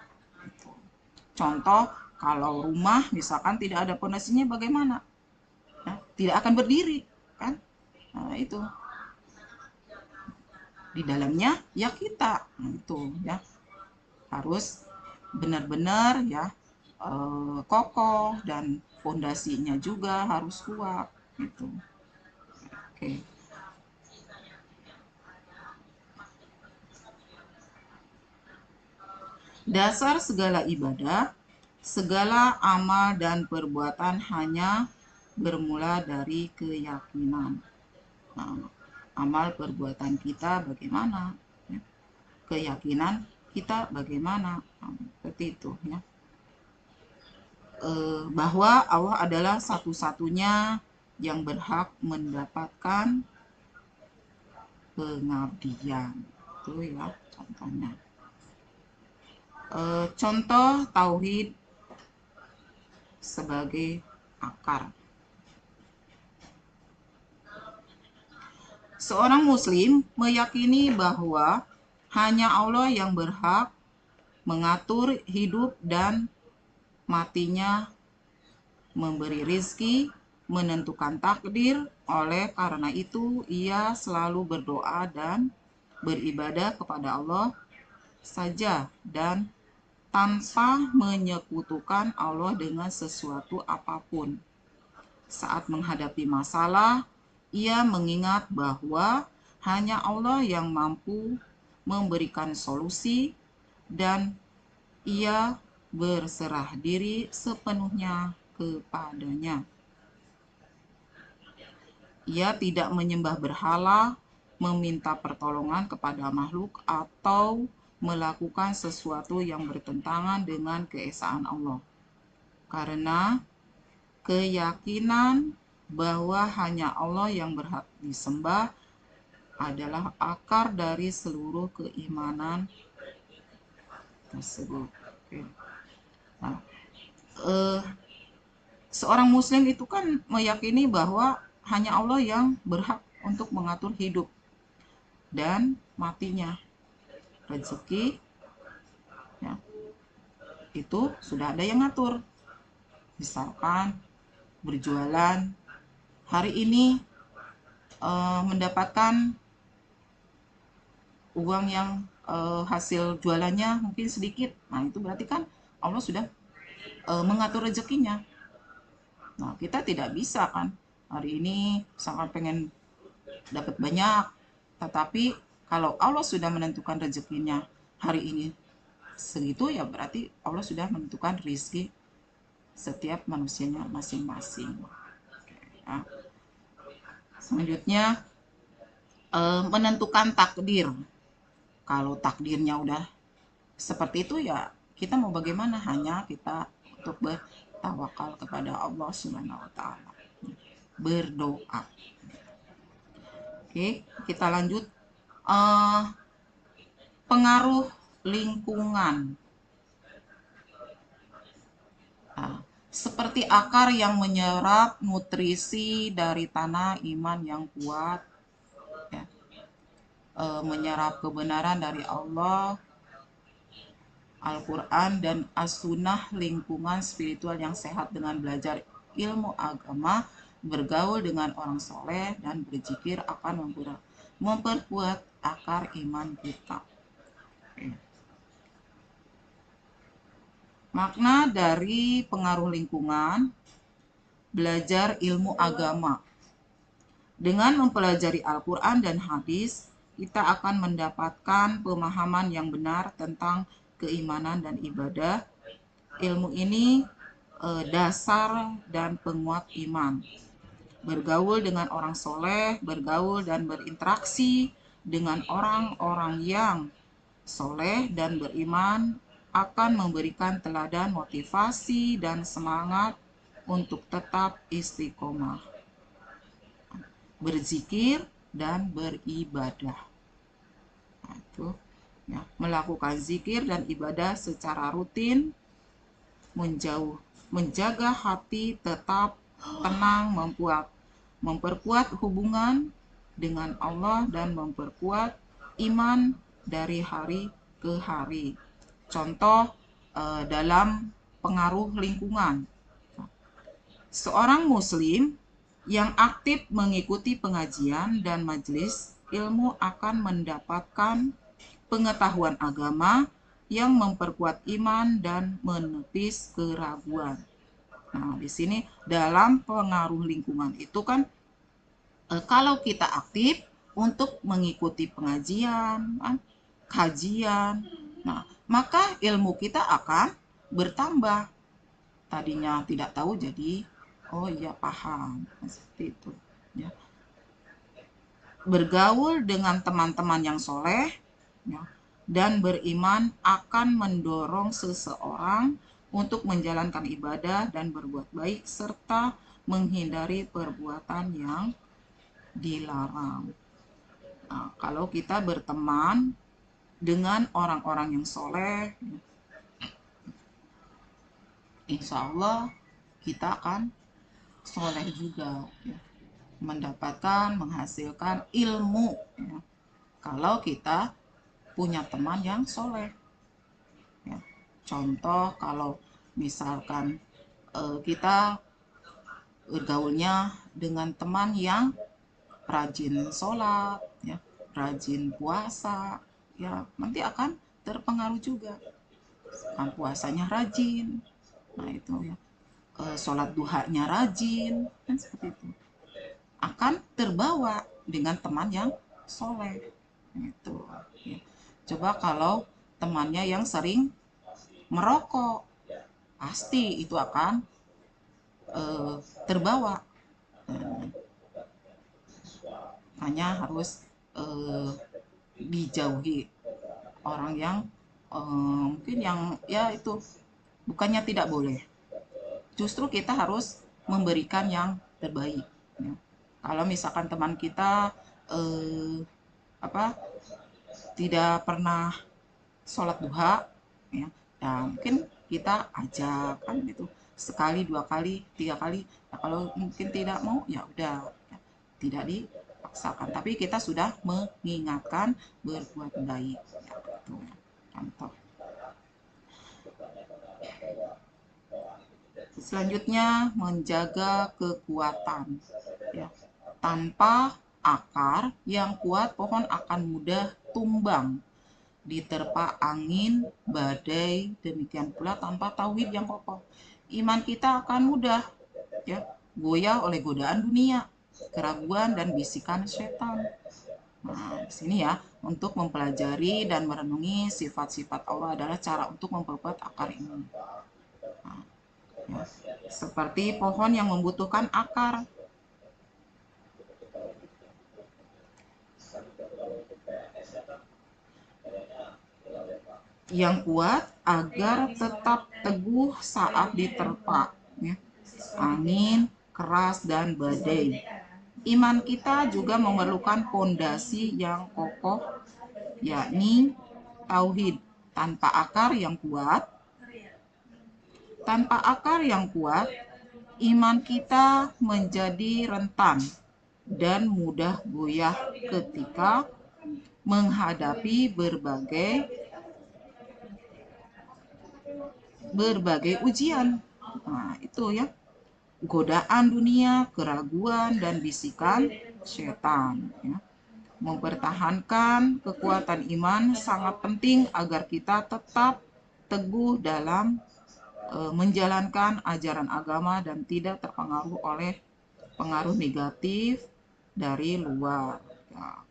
Contoh, kalau rumah misalkan tidak ada pondasinya bagaimana? Ya, tidak akan berdiri, kan? Nah, itu di dalamnya ya kita, itu ya harus benar-benar ya kokoh dan pondasinya juga harus kuat, gitu. Oke. Dasar segala ibadah, segala amal dan perbuatan hanya bermula dari keyakinan. Nah, amal perbuatan kita bagaimana? Ya. Keyakinan kita bagaimana? Nah, seperti itu ya. Bahwa Allah adalah satu-satunya yang berhak mendapatkan pengabdian. Itu ya contohnya. Contoh tauhid sebagai akar. Seorang muslim meyakini bahwa hanya Allah yang berhak mengatur hidup dan matinya, memberi rizki, menentukan takdir. Oleh karena itu, ia selalu berdoa dan beribadah kepada Allah saja dan tanpa menyekutukan Allah dengan sesuatu apapun. Saat menghadapi masalah, ia mengingat bahwa hanya Allah yang mampu memberikan solusi dan ia berserah diri sepenuhnya kepadanya. Ia tidak menyembah berhala, meminta pertolongan kepada makhluk, atau melakukan sesuatu yang bertentangan dengan keesaan Allah. Karena keyakinan bahwa hanya Allah yang berhak disembah adalah akar dari seluruh keimanan tersebut. Oke. Nah, seorang muslim itu kan meyakini bahwa hanya Allah yang berhak untuk mengatur hidup dan matinya, rezeki ya, itu sudah ada yang ngatur. Misalkan berjualan, hari ini mendapatkan uang yang hasil jualannya mungkin sedikit, nah itu berarti kan Allah sudah mengatur rezekinya. Nah, kita tidak bisa kan hari ini sangat pengen dapat banyak, tetapi kalau Allah sudah menentukan rezekinya hari ini segitu, ya berarti Allah sudah menentukan rezeki setiap manusianya masing-masing. Ya. Selanjutnya menentukan takdir. Kalau takdirnya udah seperti itu, ya kita mau bagaimana, hanya kita untuk bertawakal kepada Allah Subhanahu wa taala, berdoa. Oke, kita lanjut. Pengaruh lingkungan. Nah, seperti akar yang menyerap nutrisi dari tanah iman yang kuat, ya. Menyerap kebenaran dari Allah, Al-Quran dan As-Sunnah, lingkungan spiritual yang sehat dengan belajar ilmu agama, bergaul dengan orang soleh, dan berzikir akan memperkuat akar iman kita. Makna dari pengaruh lingkungan: belajar ilmu agama. Dengan mempelajari Al-Quran dan hadis, kita akan mendapatkan pemahaman yang benar tentang keimanan dan ibadah. Ilmu ini dasar dan penguat iman. Bergaul dengan orang soleh, bergaul dan berinteraksi dengan orang-orang yang soleh dan beriman akan memberikan teladan, motivasi, dan semangat untuk tetap istiqomah, berzikir, dan beribadah. Nah, itu, ya, melakukan zikir dan ibadah secara rutin, menjaga hati tetap tenang, memperkuat hubungan dengan Allah, dan memperkuat iman dari hari ke hari. Contoh dalam pengaruh lingkungan. Seorang muslim yang aktif mengikuti pengajian dan majelis ilmu akan mendapatkan pengetahuan agama yang memperkuat iman dan menepis keraguan. Nah, di sini dalam pengaruh lingkungan itu kan kalau kita aktif untuk mengikuti pengajian, kajian, nah maka ilmu kita akan bertambah. Tadinya tidak tahu jadi oh iya paham, seperti itu. Ya. Bergaul dengan teman-teman yang soleh ya, dan beriman akan mendorong seseorang untuk menjalankan ibadah dan berbuat baik serta menghindari perbuatan yang dilarang. Nah, kalau kita berteman dengan orang-orang yang soleh, insya Allah kita akan soleh juga, ya. Mendapatkan, menghasilkan ilmu. Ya. Kalau kita punya teman yang soleh. Ya. Contoh kalau misalkan kita bergaulnya dengan teman yang rajin sholat, ya, rajin puasa, ya nanti akan terpengaruh juga. Kan puasanya rajin, nah itu ya, sholat duhanya rajin, kan seperti itu. Akan terbawa dengan teman yang soleh. Itu. Ya. Coba kalau temannya yang sering merokok, pasti itu akan terbawa. Hanya harus dijauhi orang yang mungkin yang ya itu bukannya tidak boleh, justru kita harus memberikan yang terbaik ya. Kalau misalkan teman kita tidak pernah sholat duha ya, mungkin kita ajak kan gitu sekali, 2 kali, 3 kali. Nah, kalau mungkin tidak mau ya udah ya, tidak dipaksakan, tapi kita sudah mengingatkan berbuat baik ya, itu contoh. Selanjutnya menjaga kekuatan ya. Tanpa akar yang kuat pohon akan mudah tumbang diterpa angin, badai, demikian pula tanpa tauhid yang kokoh. Iman kita akan mudah ya goyah oleh godaan dunia, keraguan dan bisikan setan. Nah, di sini ya, untuk mempelajari dan merenungi sifat-sifat Allah adalah cara untuk memperkuat akar ini. Nah, ya, seperti pohon yang membutuhkan akar. Yang kuat agar tetap teguh saat diterpa ya, angin, keras, dan badai. Iman kita juga memerlukan fondasi yang kokoh, yakni tauhid. Tanpa akar yang kuat, iman kita menjadi rentan dan mudah goyah ketika menghadapi berbagai ujian. Nah, itu ya. Godaan dunia, keraguan, dan bisikan setan. Ya. Mempertahankan kekuatan iman sangat penting agar kita tetap teguh dalam menjalankan ajaran agama dan tidak terpengaruh oleh pengaruh negatif dari luar. Ya,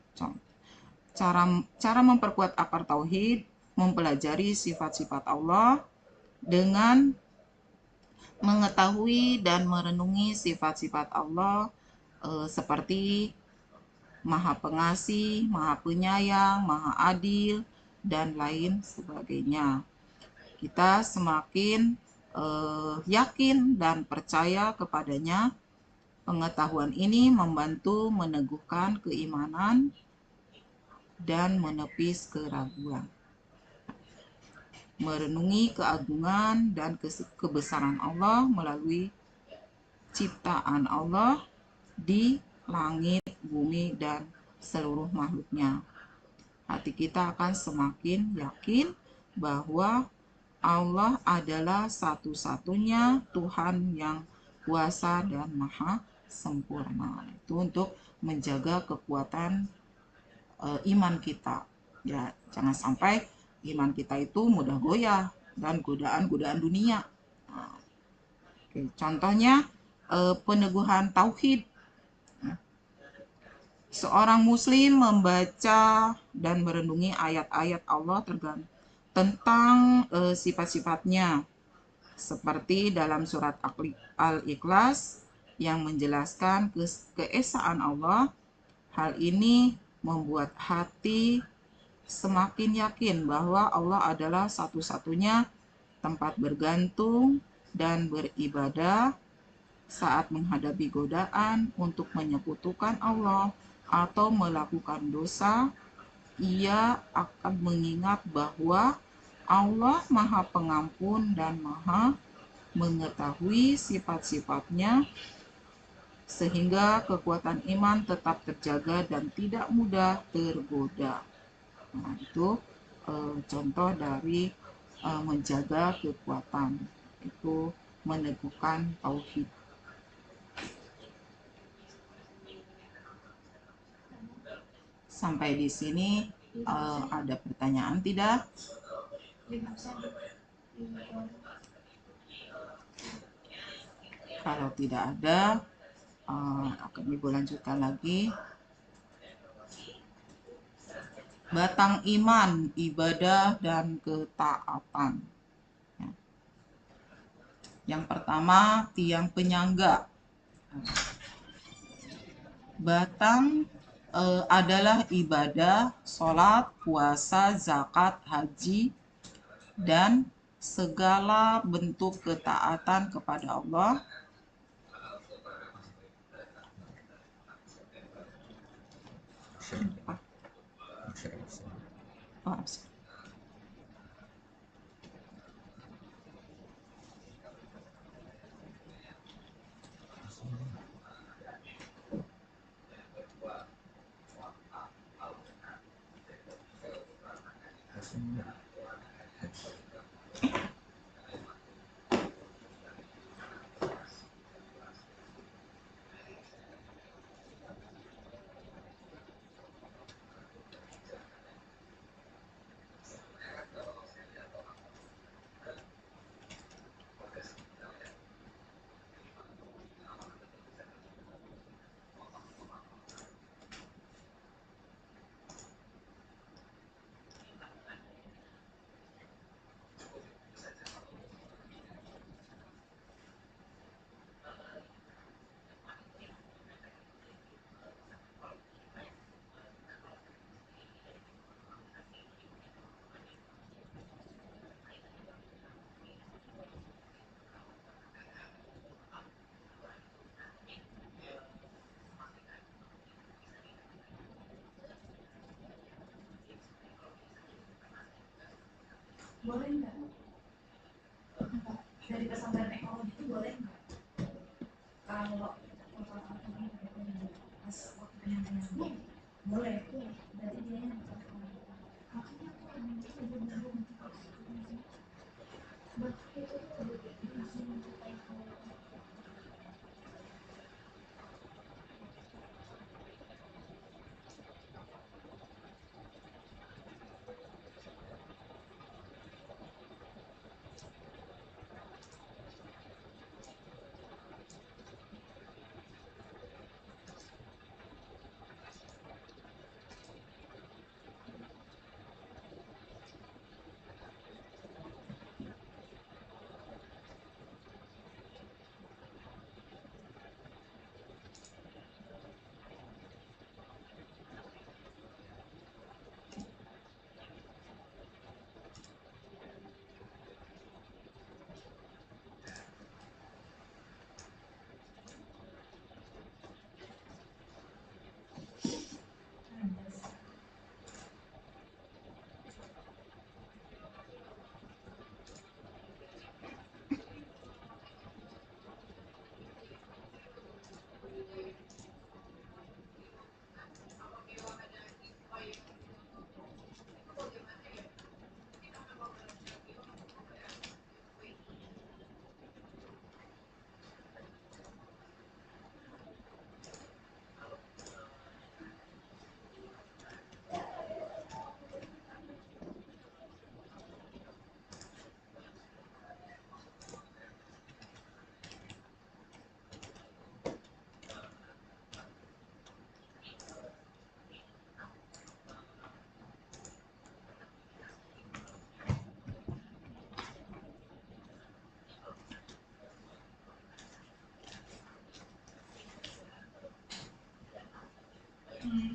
cara memperkuat akar tauhid, mempelajari sifat-sifat Allah dengan mengetahui dan merenungi sifat-sifat Allah seperti Maha Pengasih, Maha Penyayang, Maha Adil, dan lain sebagainya. Kita semakin yakin dan percaya kepadanya. Pengetahuan ini membantu meneguhkan keimanan dan menepis keraguan. Merenungi keagungan dan kebesaran Allah melalui ciptaan Allah di langit, bumi, dan seluruh makhluknya. hati kita akan semakin yakin bahwa Allah adalah satu-satunya Tuhan yang kuasa dan maha sempurna. Itu untuk menjaga kekuatan iman kita. Ya, jangan sampai iman kita itu mudah goyah dan godaan-godaan dunia. Nah, oke, contohnya peneguhan tauhid. Seorang muslim membaca dan merenungi ayat-ayat Allah tentang sifat-sifatnya, seperti dalam surat Al-Ikhlas yang menjelaskan keesaan Allah. Hal ini membuat hati semakin yakin bahwa Allah adalah satu-satunya tempat bergantung dan beribadah. Saat menghadapi godaan untuk menyekutukan Allah atau melakukan dosa, ia akan mengingat bahwa Allah Maha Pengampun dan Maha mengetahui sifat-sifatnya, sehingga kekuatan iman tetap terjaga dan tidak mudah tergoda. Nah, itu contoh dari menjaga kekuatan, itu meneguhkan tauhid. Sampai di sini ada pertanyaan tidak? Kalau tidak ada, akan ibu lanjutkan lagi. Batang iman, ibadah, dan ketaatan. Yang pertama, tiang penyangga. Batang adalah ibadah, sholat, puasa, zakat, haji, dan segala bentuk ketaatan kepada Allah.
Boleh nggak? Dari pesantren ekologi itu boleh nggak? Kalau pas waktu penyampaian boleh, berarti dia yang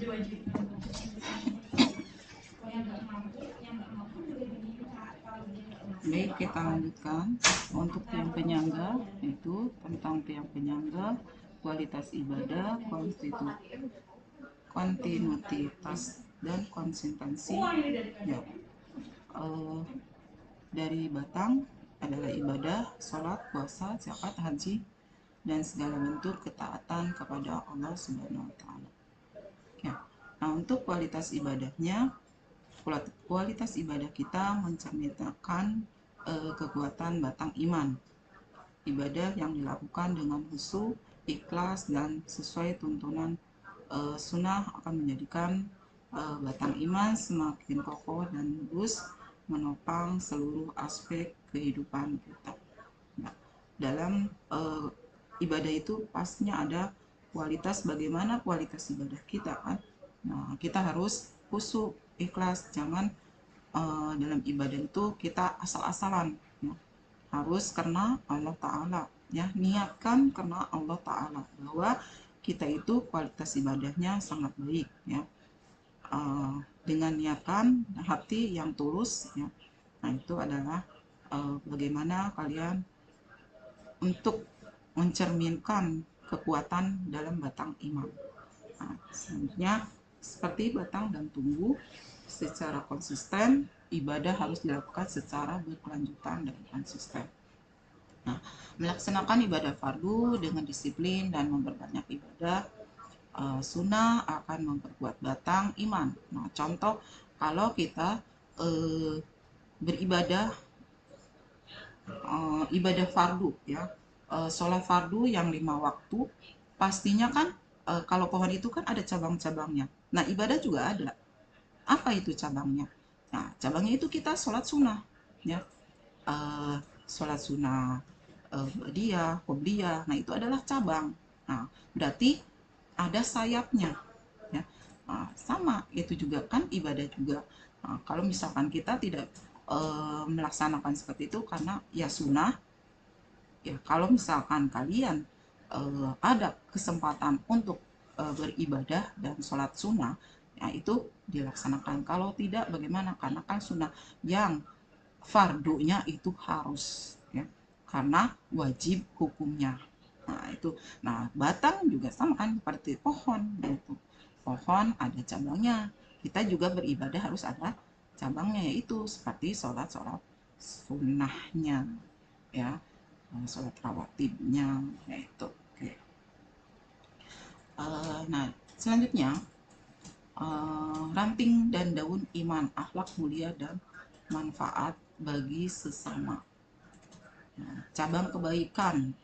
wajib. Yang nggak mampu juga diminta kalau dia nggak mampu.
Baik, kita lanjutkan untuk tiang penyangga, itu tentang tiang penyangga, kualitas ibadah, kontinuitas dan konsistensi. Ya, dari batang adalah ibadah, sholat, puasa, zakat, haji, dan segala bentuk ketaatan kepada Allah Subhanahu wa Ta'ala. Ya. Nah, untuk kualitas ibadahnya, kualitas ibadah kita mencerminkan kekuatan batang iman. Ibadah yang dilakukan dengan khusyuk, ikhlas, dan sesuai tuntunan sunnah akan menjadikan batang iman semakin kokoh dan lurus, menopang seluruh aspek kehidupan kita. Nah, dalam ibadah itu pastinya ada kualitas, bagaimana kualitas ibadah kita kan. Nah, kita harus khusyuk, ikhlas, jangan dalam ibadah itu kita asal-asalan ya. Harus karena Allah Ta'ala ya, niatkan karena Allah Ta'ala bahwa kita itu kualitas ibadahnya sangat baik ya, dengan niatkan hati yang tulus ya. Nah, itu adalah bagaimana kalian untuk mencerminkan kekuatan dalam batang iman. Nah, selanjutnya seperti batang dan tumbuh secara konsisten, ibadah harus dilakukan secara berkelanjutan dan konsisten. Nah, melaksanakan ibadah fardu dengan disiplin dan memperbanyak ibadah sunnah akan memperkuat batang iman. Nah, contoh kalau kita beribadah ibadah fardu ya, sholat fardu yang 5 waktu, pastinya kan kalau pohon itu kan ada cabang-cabangnya. Nah, ibadah juga ada. Apa itu cabangnya? Nah, cabangnya itu kita sholat sunnah ya, sholat sunnah ba'diyah, qobliyah. Nah, itu adalah cabang. Nah, berarti ada sayapnya ya. Nah, sama itu juga kan ibadah juga. Nah, kalau misalkan kita tidak melaksanakan seperti itu karena ya sunnah ya, kalau misalkan kalian ada kesempatan untuk beribadah dan sholat sunnah ya, itu dilaksanakan. Kalau tidak bagaimana, karena kan sunnah yang fardunya itu harus ya, karena wajib hukumnya. Nah, itu. Nah, batang juga sama kan seperti pohon gitu. Pohon ada cabangnya. Kita juga beribadah harus ada cabangnya, yaitu seperti sholat sunnahnya ya, sholat rawatibnya yaitu. Oke. Nah, selanjutnya ranting dan daun iman, akhlak mulia dan manfaat bagi sesama. Nah, cabang kebaikan.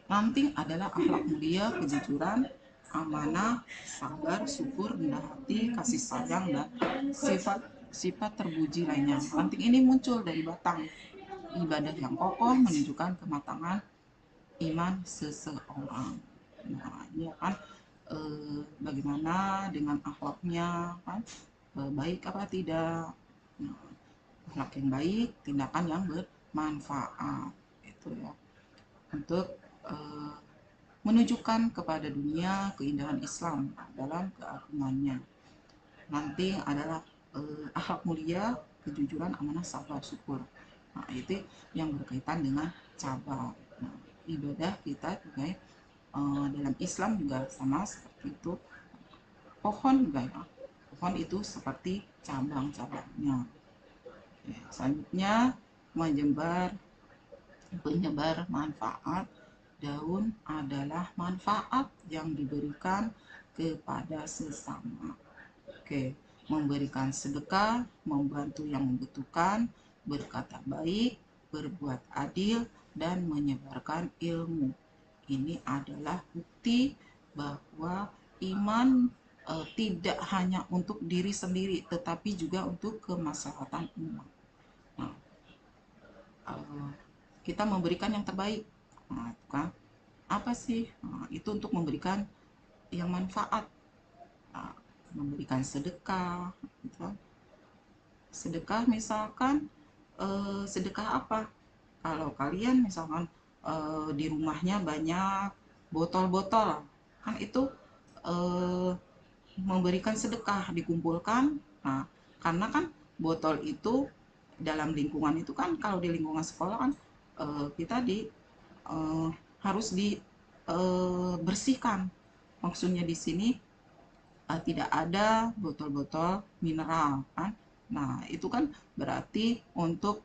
Ranting adalah akhlak mulia, kejujuran, amanah, sabar, syukur, rendah hati, kasih sayang, dan sifat terpuji lainnya. Ranting ini muncul dari batang ibadah yang kokoh, menunjukkan kematangan iman seseorang. Nah, ini kan bagaimana dengan akhlaknya kan, baik apa tidak. Nah, akhlak yang baik, tindakan yang bermanfaat itu ya, untuk menunjukkan kepada dunia keindahan Islam dalam keagungannya. Nanti adalah akhlak mulia, kejujuran, amanah, sabar, syukur. Nah, itu yang berkaitan dengan cabang. Nah, ibadah kita juga dalam Islam juga sama seperti itu. Pohon juga ya, pohon itu seperti cabang-cabangnya. Selanjutnya penyebar manfaat. Daun adalah manfaat yang diberikan kepada sesama. Oke, memberikan sedekah, membantu yang membutuhkan, berkata baik, berbuat adil, dan menyebarkan ilmu. Ini adalah bukti bahwa iman tidak hanya untuk diri sendiri, tetapi juga untuk kemaslahatan umat. Nah, kita memberikan yang terbaik. Nah, itu kan apa sih? Nah, itu untuk memberikan yang manfaat. Nah, memberikan sedekah gitu kan. Sedekah misalkan sedekah apa? Kalau kalian misalkan di rumahnya banyak botol-botol kan, itu memberikan sedekah, dikumpulkan. Nah, karena kan botol itu dalam lingkungan itu kan, kalau di lingkungan sekolah kan kita harus dibersihkan. Maksudnya di sini tidak ada botol-botol mineral kan. Nah, itu kan berarti untuk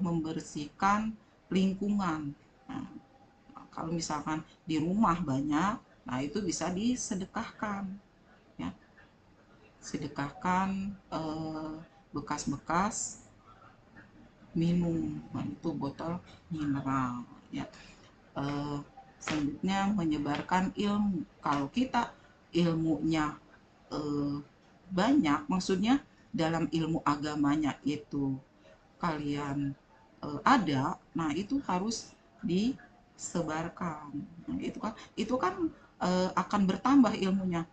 membersihkan lingkungan. Nah, kalau misalkan di rumah banyak, nah itu bisa disedekahkan ya. Sedekahkan bekas-bekas minum, nah, itu botol mineral ya. Selanjutnya menyebarkan ilmu. Kalau kita ilmunya banyak, maksudnya dalam ilmu agamanya itu kalian ada, nah itu harus disebarkan. Nah, itu kan akan bertambah ilmunya.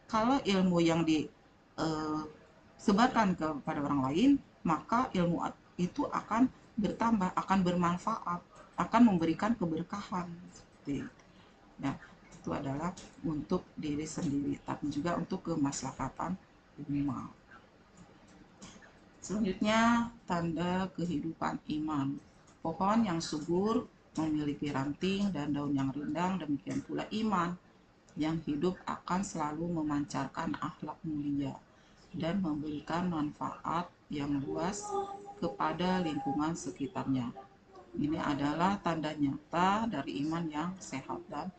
Kalau ilmu yang disebarkan kepada orang lain, maka ilmu itu akan bertambah, akan bermanfaat, akan memberikan keberkahan. Seperti itu. Ya, itu adalah untuk diri sendiri, tapi juga untuk kemaslahatan umat. Selanjutnya, tanda kehidupan iman. Pohon yang subur memiliki ranting dan daun yang rindang, demikian pula iman yang hidup akan selalu memancarkan akhlak mulia dan memberikan manfaat yang luas kepada lingkungan sekitarnya. Ini adalah tanda nyata dari iman yang sehat dan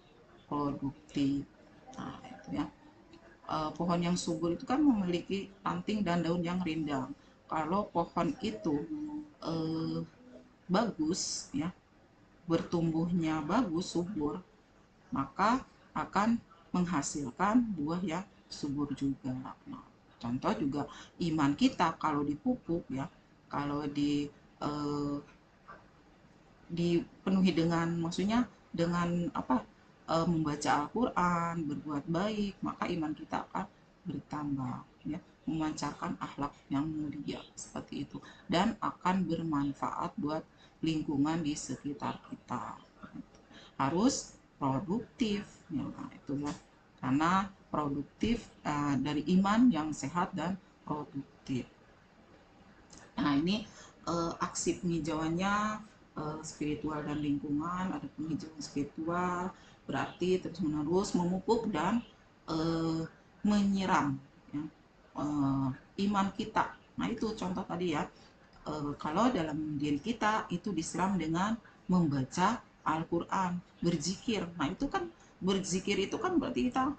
produktif. Nah, itu ya. Pohon yang subur itu kan memiliki ranting dan daun yang rindang. Kalau pohon itu bagus ya, bertumbuhnya bagus, subur, maka akan menghasilkan buah yang subur juga. Nah, contoh juga iman kita kalau dipupuk ya, kalau dipenuhi dengan, maksudnya dengan apa, membaca Al-Quran, berbuat baik, maka iman kita akan bertambah ya, memancarkan akhlak yang mulia seperti itu, dan akan bermanfaat buat lingkungan di sekitar kita. Harus produktif ya, itu ya, karena produktif dari iman yang sehat dan produktif. Nah, ini aksi penghijauannya spiritual dan lingkungan. Ada penghijauan spiritual, berarti terus menerus memupuk dan menyiram ya, iman kita. Nah, itu contoh tadi ya, kalau dalam diri kita itu disiram dengan membaca Al-Quran, berzikir. Nah, itu kan berzikir itu kan berarti kita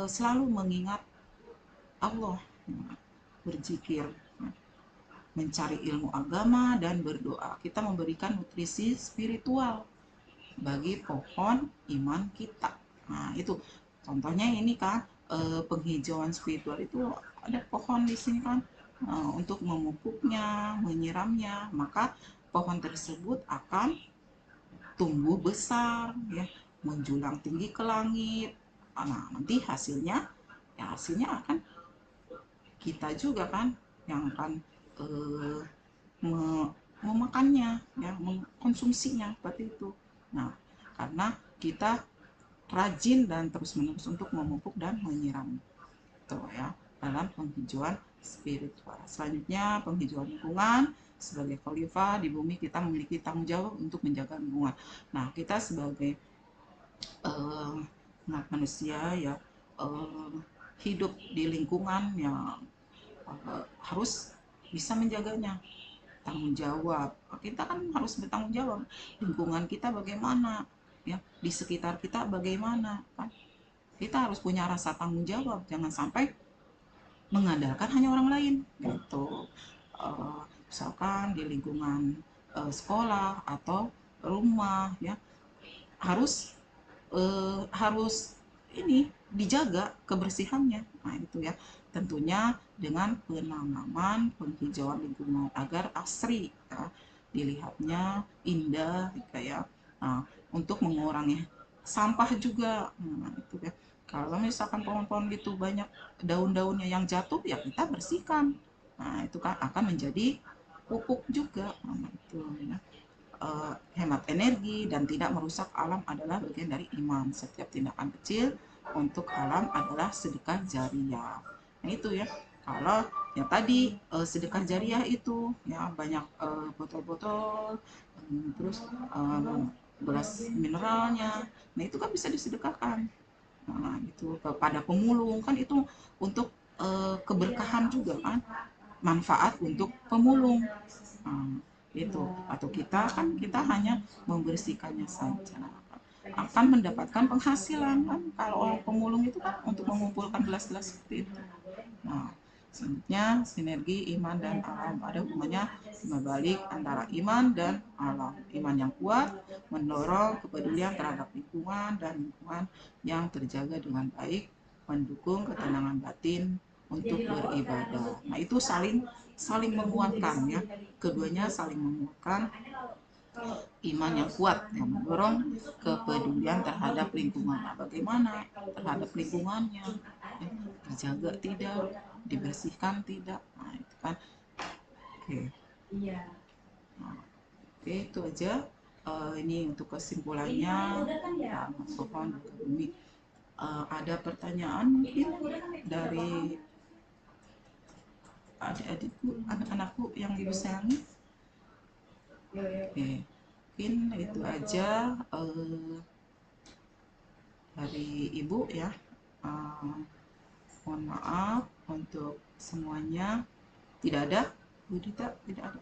selalu mengingat Allah, berzikir, mencari ilmu agama dan berdoa. Kita memberikan nutrisi spiritual bagi pohon iman kita. Nah, itu contohnya ini kan penghijauan spiritual itu ada pohon di sini kan, untuk memupuknya, menyiramnya, maka pohon tersebut akan tumbuh besar ya, menjulang tinggi ke langit. Nah, nanti hasilnya ya, hasilnya akan kita juga kan yang akan memakannya ya, mengkonsumsinya seperti itu. Nah, karena kita rajin dan terus-menerus untuk memupuk dan menyiram itu ya, dalam penghijauan spiritual. Selanjutnya, penghijauan lingkungan. Sebagai khalifah di bumi, kita memiliki tanggung jawab untuk menjaga lingkungan. Nah, kita sebagai umat manusia ya, hidup di lingkungan yang harus bisa menjaganya. Tanggung jawab, kita kan harus bertanggung jawab. Lingkungan kita bagaimana ya, di sekitar kita bagaimana kan, kita harus punya rasa tanggung jawab, jangan sampai mengandalkan hanya orang lain gitu. Misalkan di lingkungan sekolah atau rumah ya, harus ini dijaga kebersihannya. Nah, itu ya, tentunya dengan penanaman penghijauan lingkungan agar asri ya, dilihatnya indah kayak. Nah, untuk mengurangi sampah juga. Nah, itu ya, kalau misalkan pohon-pohon itu banyak daun-daunnya yang jatuh ya, kita bersihkan. Nah, itu kan akan menjadi pupuk juga. Nah, itu ya. Hemat energi dan tidak merusak alam adalah bagian dari iman. Setiap tindakan kecil untuk alam adalah sedekah jariah. Nah itu ya, kalau yang tadi sedekah jariah itu ya banyak botol-botol, terus gelas mineralnya, nah itu kan bisa disedekahkan. Nah itu kepada pemulung kan, itu untuk keberkahan juga kan, manfaat untuk pemulung. Nah, itu atau kita hanya membersihkannya saja, akan mendapatkan penghasilan kan. Kalau pemulung itu kan untuk mengumpulkan gelas-gelas seperti itu. Nah, selanjutnya sinergi iman dan alam, ada hubungannya balik antara iman dan alam. Iman yang kuat mendorong kepedulian terhadap lingkungan, dan lingkungan yang terjaga dengan baik mendukung ketenangan batin untuk beribadah. Nah itu saling menguatkan ya, keduanya saling menguatkan. Iman yang kuat yang mendorong kepedulian terhadap lingkungan. Nah, bagaimana terhadap lingkungannya, terjaga tidak, dibersihkan tidak, nah itu kan. Oke. Nah, oke, itu aja. Ini untuk kesimpulannya. Nah, Mas Sofwan juga Bumi, ada pertanyaan mungkin dari adik-adikku, anak-anakku yang ibu sayangi? Oke, mungkin itu aja dari ibu ya. Mohon maaf untuk semuanya. Tidak ada, Bu Dita, tidak ada.